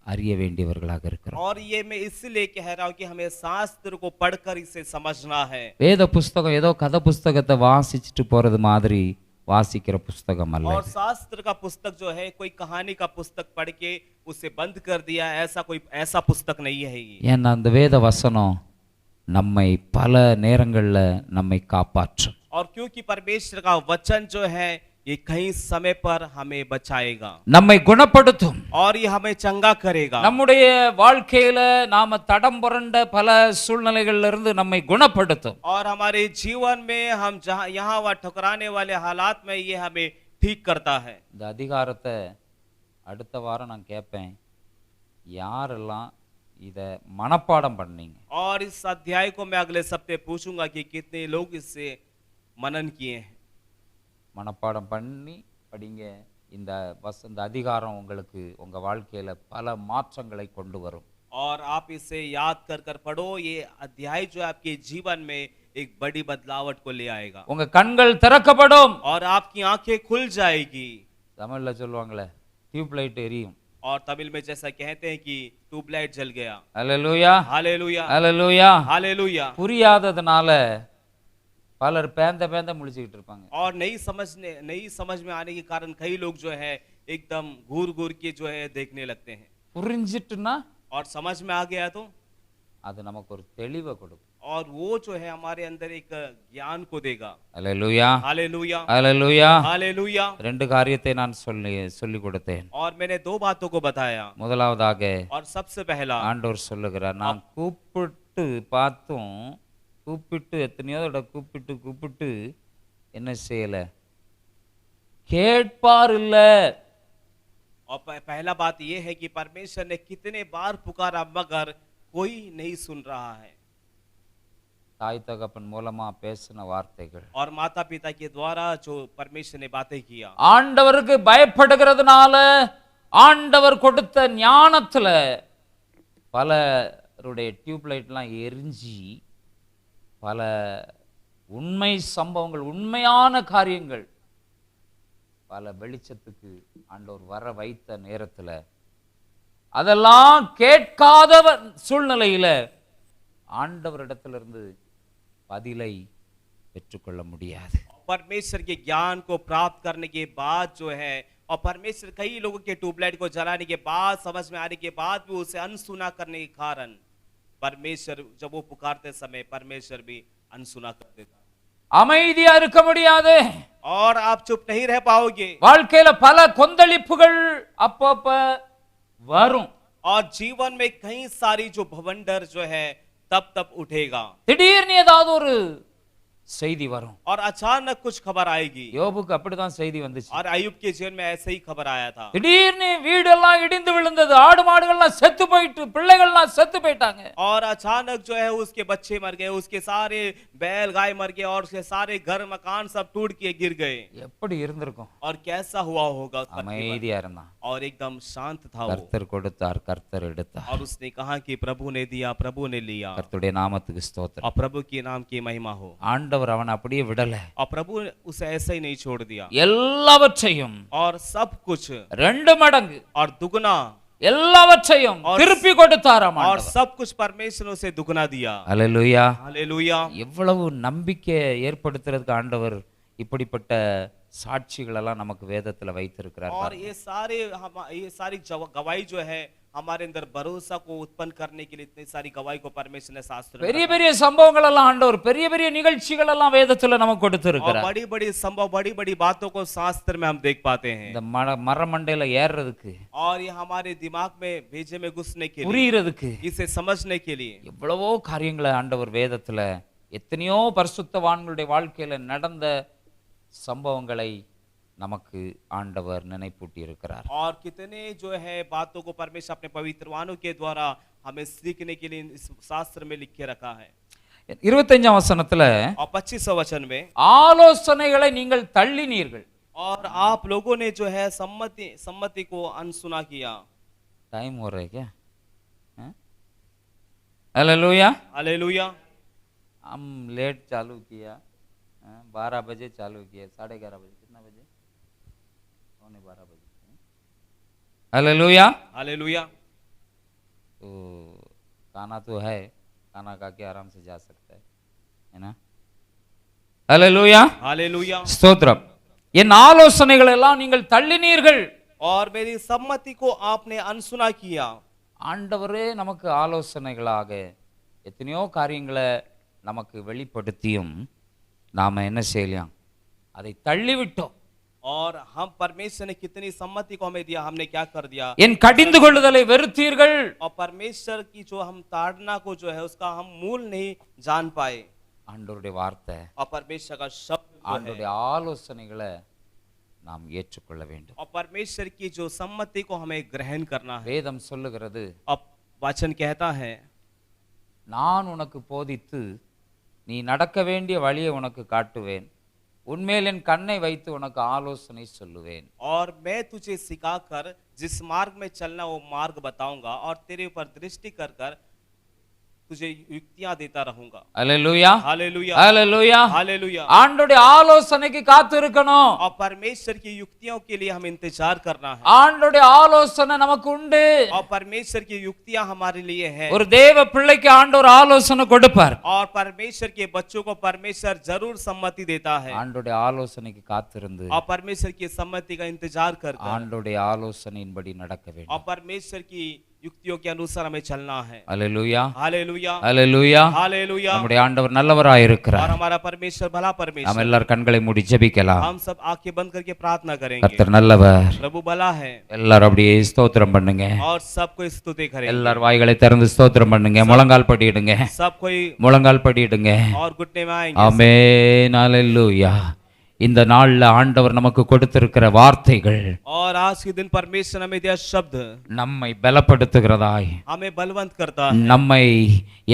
அறிய வேண்டியவர்களாக இருக்கிறோம். और ये मैं इसलिए कह रहा हूं कि हमें शास्त्र को पढ़कर इसे समझना है। வேத புஸ்தகம் ஏதோ கதை புஸ்தகத்தை வாசிச்சுட்டு போறது மாதிரி வாசிக்கிற புஸ்தகம் அல்ல. और शास्त्र का पुस्तक जो है कोई कहानी का पुस्तक पढ़ के उसे बंद कर दिया, ऐसा पुस्तक नहीं है ये। ஏன்னா அந்த வேத வசனம் நம்மை பல நேரங்கள்ல நம்மை காப்பாற்றும். और क्योंकि परमेश्वर का वचन जो है ये कई समय पर हमें बचाएगा நம்மை குணப்படுத்தும். और ये हमें चंगा करेगा। நம்முடைய வாழ்க்கையில நாம தடம் புரண்ட பல சூழ்நிலைகள்ல இருந்து நம்மை குணப்படுத்தும். और हमारे जीवन में हम जहाँ यहाँ वहाँ ठुकराने वाले हालात में ये हमें ठीक करता है। இந்த அதிகாரத்தை அடுத்த வாரம் நான் கேட்பேன், யாரெல்லாம் இத மனப்பாடம் பண்ணீங்க? और इस अध्याय को मैं अगले सप्ताह पूछूंगा कि कितने लोग इससे मनन किए हैं। மனப்பாடம் பண்ணி படிங்க. இந்த அதிகாரம் உங்களுக்கு உங்க வாழ்க்கையில பல மாற்றங்களை கொண்டு வரும். और आप इसे याद कर कर पढ़ो, ये अध्याय जो है आपके जीवन में एक बड़ी बदलावट को ले आएगा உங்க கண்கள் திறக்கப்படும். और आपकी आंखें खुल जाएगी। தமிழ்ல சொல்லுவாங்களே, டியூப் லைட் எரியும். और तमिल में जैसा कहते हैं कि ट्यूबलाइट जल गया। அல்லேலூயா हालेलुया, அல்லேலூயா. हालेलुया। புரியாததுனால பலர் பேந்த பேந்த முழிச்சுக்கிட்டு இருப்பாங்க. और नई समझ में आने के कारण कई लोग जो है एकदम घूर घूर के जो है देखने लगते हैं। புரிஞ்சிட்டுனா और समझ में आ गया तो, அது நமக்கு ஒரு தெளிவை கொடுக்கும். और वो जो है हमारे अंदर एक ज्ञान को देगा। அல்லேலூயா हालेलुया, அல்லேலூயா. हालेलुया। ரெண்டு காரியத்தை நான் சொல்லி கொடுத்தேன். और मैंने दो बातों को बताया। முதலாவதாக और सबसे पहला, ஆண்டவர் சொல்லுகிறார், நான் கூப்பிட்டு பார்த்தும் கூப்பிட்டு எத்தனையோ தடவை கூப்பிட்டு என்ன செய்யல, கேட்பார் இல்ல. और पहला बात यह है कि परमेश्वर ने कितने बार पुकारा मगर कोई नहीं सुन रहा है। தாய் தகப்பன் மூலமா பேசின வார்த்தைகள், और माता पिता के द्वारा जो परमेश्वर ने बातें किया, ஆண்டவருக்கு பயப்படுகிறதுனால ஆண்டவர் கொடுத்த ஞானத்துல பலருடைய டியூப் லைட்லாம் எரிஞ்சி பல உண்மை சம்பவங்கள், உண்மையான காரியங்கள் பல வெளிச்சத்துக்கு ஆண்டவர் வர வைத்த நேரத்துல அதெல்லாம் கேட்காத சூழ்நிலையில ஆண்டவரிடத்திலிருந்து பதிலை பெற்றுக்கொள்ள முடியாது. परमेश्वर के ज्ञान को प्राप्त करने के बाद जो है, और परमेश्वर कई लोगों के ट्यूबलाइट को जलाने के बाद, समझ में आने के बाद भी उसे अनसुना करने के कारण परमेश्वर जब वो पुकारते समय परमेश्वर भी अनसुना कर देता। அமைதியா இருக்க முடியாது. और आप चुप नहीं रह पाओगे, வாழ்க்கையில பல கொந்தளிப்புகள் அப்பப்ப வரும். और जीवन में कई सारी जो भवंडर जो है तब तब उठेगा, திடீர்னு ஏதாவது ஒரு செய்தி வரும். और अचानक कुछ खबर आएगी। யோபுக்கு அப்படிதான் செய்தி வந்துச்சு. और अय्यूब के जीवन में ऐसे ही खबर आया था। திடீர்னு வீடெல்லாம் இடிந்து விழுந்தது, ஆடு மாடுகள்லாம் செத்து போயிட்டு, பிள்ளைகள்லாம் செத்து போயிட்டாங்க. और अचानक जो है उसके बच्चे मर गए, उसके सारे बैल गाय मर गए, और उसके सारे घर मकान सब टूट के गिर गए। எப்படி இருந்திருக்கும்? और कैसा हुआ होगा उस पत्नी पर? அமைதியா இருந்தான். और एकदम शांत था वो, கர்த்தர் கொடுத்தார், கர்த்தர் எடுத்தார். और उसने कहा कि प्रभु ने दिया, प्रभु ने लिया, கர்த்தருடைய நாமத்துக்கு ஸ்தோத்திரம். और प्रभु के नाम की महिमा हो। ஆண்டவர் அவனை அப்படியே விடல. और प्रभु ने उसे ऐसे ही नहीं छोड़ दिया, எல்லாவற்றையும் और सब कुछ ரெண்டு மடங்கு और दुगना, எல்லாவற்றையும் திருப்பி கொடுத்தாராம் और ஆண்டவர். सब कुछ परमेश्वर ने उसे दुगना दिया। அல்லேலூயா. हालेलुया। எவ்வளவு நம்பிக்கை ஏற்படுத்துறதுக்கு ஆண்டவர் இப்படிப்பட்ட சாட்சிகள் எல்லாம் நமக்கு வேதத்துல வைத்திருக்கிறார். और ये सारी गवाही जो है हमारे अंदर भरोसा को उत्पन्न करने के लिए इतनी सारी गवाही को परमेश्वर ने शास्त्र में பெரிய பெரிய சம்பவங்கள் எல்லாம் ஆண்டவர், பெரிய பெரிய நிகழ்ச்சிகள் எல்லாம் வேதத்துல நமக்கு கொடுத்திருக்கிறார். बड़ी बड़ी संभव, बड़ी बड़ी बातों को शास्त्र में हम देख पाते हैं। இந்த மரமண்டையில ஏறுறதுக்கு, और ये हमारे दिमाग में भेजे में घुसने के लिए, புரியறதுக்கு, इसे समझने के लिए எவ்வளவோ காரியங்களை ஆண்டவர் வேதத்துல, எத்தனையோ பரிசுத்தவான்களுடைய வாழ்க்கையில நடந்த சம்பவங்களை நமக்கு ஆண்டவர் நினைப்பூட்டி இருக்கிறார். और कितने जो है बातों को परमेश्वर अपने पवित्रवानों के द्वारा हमें सीखने के लिए इस शास्त्र में लिख के रखा है। 25ஆம் வசனத்துல, और 25वें वचन में, ஆலோசனைகளை நீங்கள் தள்ளினீர்கள். और आप लोगों ने जो है सम्मति को अनसुना किया। टाइम हो रहा है क्या? हालेलुया। हालेलुया। हम लेट चालू किया, 12 बजे चालू किया, 11:30 बजे, कितना बजे? 12 बजे। हालेलुया। हालेलुया। तो खाना तो है, खाना खा के आराम से जा सकता है ना? हालेलुया। हालेलुया। ஸ்தோத்திரம். என் ஆலோசனைகள் எல்லாம் நீங்கள் தள்ளினீர்கள். और मेरी सम्मति को आपने अनसुना किया। ஆண்டவரே நமக்கு ஆலோசனைகளாக எத்தனையோ காரியங்களை நமக்கு வெளிப்படுத்தியும் நாம என்ன செய்யலாம்? அதை தள்ளிவிட்டோம். और हम परमेश्वर ने कितनी सम्मति को हमें दिया, हमने क्या कर दिया? என் கடிந்து கொள்ளுதலை வெறுத்தீர்கள். और परमेश्वर की जो हम ताड़ना को जो है उसका हम मूल नहीं जान पाए। ஆண்டவருடைய வார்த்தை, और परमेश्वर का शब्द जो ஆண்டவருடைய है, ஆலோசனைகளை நாம் ஏற்றுக்கொள்ள வேண்டும். और परमेश्वर की जो सम्मति को हमें ग्रहण करना है। வேதம் சொல்லுகிறது, अब वचन कहता है, நான் உனக்கு போதித்து நீ நடக்க வேண்டிய வழியை உனக்கு காட்டுவேன், உன்மேல் என் கண்ணை வைத்து உனக்கு ஆலோசனை சொல்லுவேன். और मैं तुझे सिखाकर जिस मार्ग में चलना वो मार्ग बताऊंगा, और तेरे ऊपर दृष्टि कर कर तुझे युक्तियां देता रहूंगा। அல்லேலூயா. हालेलुया। அல்லேலூயா. हालेलुया। ஆண்டவருடைய ஆலோசனைக்கு காத்து இருக்கணும். और परमेश्वर की युक्तियों के लिए हम इंतजार करना है। ஆண்டவருடைய ஆலோசனை நமக்கு உண்டு. और परमेश्वर की युक्तियां हमारे लिए है। ஒரு தேவ பிள்ளைக்கு ஆண்டவர் ஆலோசனை கொடுப்பார். और परमेश्वर के बच्चों को परमेश्वर जरूर सम्मति देता है। ஆண்டவருடைய ஆலோசனைக்கு காத்திருந்து और परमेश्वर की सम्मति का इंतजार कर ஆண்டவருடைய ஆலோசனையின்படி நடக்க और வேண்டும். परमेश्वर की युक्तियों के अनुसार हमें चलना है। அல்லேலூயா. हालेलुया। அல்லேலூயா. हालेलुया। நம்முடைய ஆண்டவர் நல்லவராய் और இருக்கிறார். हमारा परमेश्वर भला நாம் परमेश्वर। எல்லாரும் கண்களை மூடி ஜெபிக்கலாம். हम सब आंखें बंद करके प्रार्थना करेंगे। கர்த்தர் நல்லவர். प्रभु भला है। எல்லாரும் அப்படியே ஸ்தோத்திரம் பண்ணுங்க. और सबको स्तुति करेंगे। எல்லாரும் வாய்களை திறந்து ஸ்தோத்திரம் பண்ணுங்க. முழங்கால் படியிடுங்க. सब कोई முழங்கால் படியிடுங்க. और घुटने में आएंगे। ஆமென். அல்லேலூயா. இந்த நாள்ல ஆண்டவர் நமக்கு கொடுத்திருக்கிற வார்த்தைகள் और आज के दिन परमेश्वर हमें दिया शब्द நம்மை பலப்படுத்துகிறதாய், हमें बलवंत करता है। நம்மை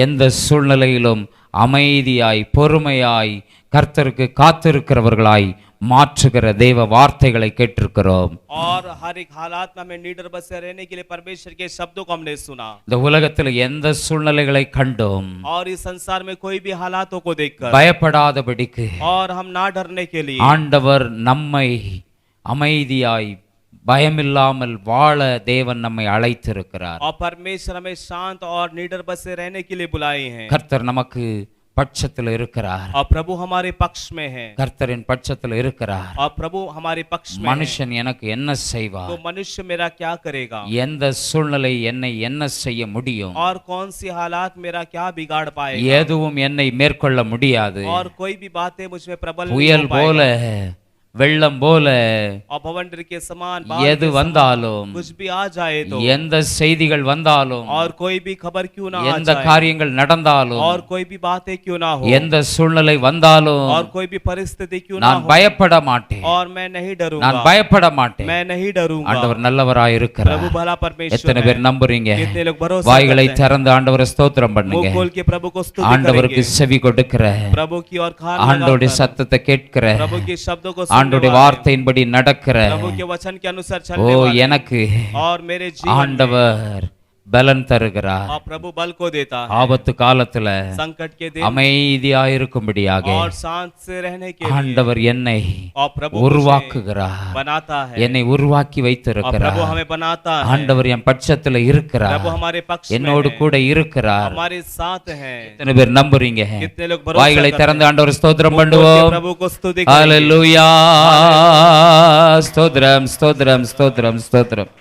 எந்த சூழ்நிலையிலும் அமைதியாய் பொறுமையாய் கர்த்தருக்கு காத்திருக்கிறவர்களாய் மாற்றுகிற தேவ வார்த்தைகளை கேட்டிருக்கிறோம். और हर एक हालात में हमें निडर बसे रहने के लिए परमेश्वर के शब्दों को हमने सुना। இந்த உலகத்தில் எந்த சூழ்நிலைகளை கண்டோம் और इस संसार में कोई भी हालातों को देखकर பயப்படாதபடிக்கு और हम ना डरने के लिए ஆண்டவர் நம்மை அமைதியாய் பயமில்லாமல் வாழ தேவன் நம்மை அழைத்திருக்கிறார். और परमेश्वर हमें शांत और निडर बस से रहने के लिए बुलाए हैं। கர்த்தர் நமக்கு பட்சத்தில் இருக்கிறார். और प्रभु हमारे पक्ष में है। கர்த்தரின் பட்சத்தில் இருக்கிறார். और प्रभु हमारे पक्ष में है। மனுஷன் எனக்கு என்ன செய்வார்? तो मनुष्य मेरा क्या करेगा? எந்த சூழ்நிலை என்னை என்ன செய்ய முடியும்? और कौन सी हालात मेरा क्या बिगाड़ पाएगा? எதுவும் என்னை மேற்கொள்ள முடியாது. और कोई भी बातें मुझ में प्रबल नहीं புயல் हो पाएगा। போல வெள்ளம் போல और भवंडर के समान எது வந்தாலும் कुछ भी आ जाए तो, எந்த செய்திகள் வந்தாலும் और कोई भी खबर क्यों ना आ எந்த जाए, காரியங்கள் நடந்தாலும் और कोई भी बातें क्यों ना हो, எந்த சூழ்நிலை வந்தாலும் और कोई भी परिस्थिति क्यों ना நான் हो, பயப்பட மாட்டேன். और मैं नहीं நான் डरूंगा। பயப்பட மாட்டேன். मैं नहीं डरूंगा। ஆண்டவர் நல்லவராய் இருக்கிறார். प्रभु भला परमेश्वर எத்தனை பேர் है। நம்புறீங்க? कितने लोग भरोसा வாய்களை करते हैं? திறந்து ஆண்டவரை ஸ்தோத்திரம் பண்ணுங்க. मुंह खोल के प्रभु को स्तुति ஆண்டவருக்கு करेंगे। செவி கொடுக்கிற, प्रभु की ओर कान ஆண்டவருடைய लगाकर, சத்தத்தை கேட்கிற, प्रभु के शब्दों को सुनने ஆண்டவருடைய वाले, வார்த்தையின்படி நடக்கிற, प्रभु के वचन के अनुसार ஓ चलने वाले, எனக்கு और मेरे जीवन में, ஆண்டவர் பலன் தருகிறார். और प्रभु बल को देता है। ஆபத்து காலத்துல संकट के दिन அமைதியாயிருக்கும்படியாக और शांत से रहने के लिए ஆண்டவர் என்னை और प्रभु मुझे உருவாக்குகிறார். बनाता है। என்னை உருவாக்கி और प्रभु வைத்திருக்கிறார். हमें बनाता है। ஆண்டவர் என் பட்சத்துல இருக்கிறார். प्रभु हमारे पक्ष में என்னோடு है, கூட இருக்கிறார். हमारे साथ है। எத்தனை பேர் நம்புறீங்க? कितने लोग भरोसा வாய்களை करते திறந்து हैं? ஆண்டவரை ஸ்தோத்திரம் मुंह खोल के பண்ணுவோம். प्रभु को स्तुति करेंगे। ஹalleluya. ஸ்தோத்திரம் ஸ்தோத்திரம் ஸ்தோத்திரம் ஸ்தோத்திரம்.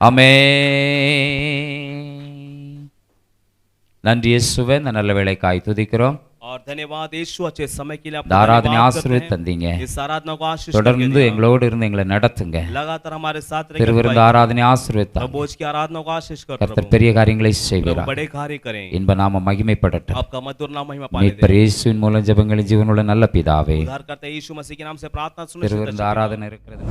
ஆமென். நன்றி இயேசுவே, இந்த நல்ல வேளைக்காய் துதிக்கிறோம். और धन्यवाद यीशु, अच्छे समय के लिए இந்த ஆராதனை ஆசீர்வதித்து தந்தீங்க. इस आराधना को आशीष தொடர்ந்து எங்களோடு இருந்து எங்களை நடத்துங்க. लगातार हमारे साथ திருவிருந்து ஆராதனை ஆசீர்வதித்தாங்க. बोझ की आराधना को आशीष कर கர்த்தர் பெரிய காரியங்களை प्रभु, செய்கிறார். बड़े कार्य करें। இன்ப நாம மகிமைப்படட்டும். आपका मधुर नाम महिमा पाने மீட்பர் இயேசுவின் மூலம் ஜெபங்களை ஜீவனுள்ள நல்ல பிதாவே. उद्धार करते यीशु मसीह के नाम से प्रार्थना सुनिए। திருவிருந்து ஆராதனை இருக்கிறது.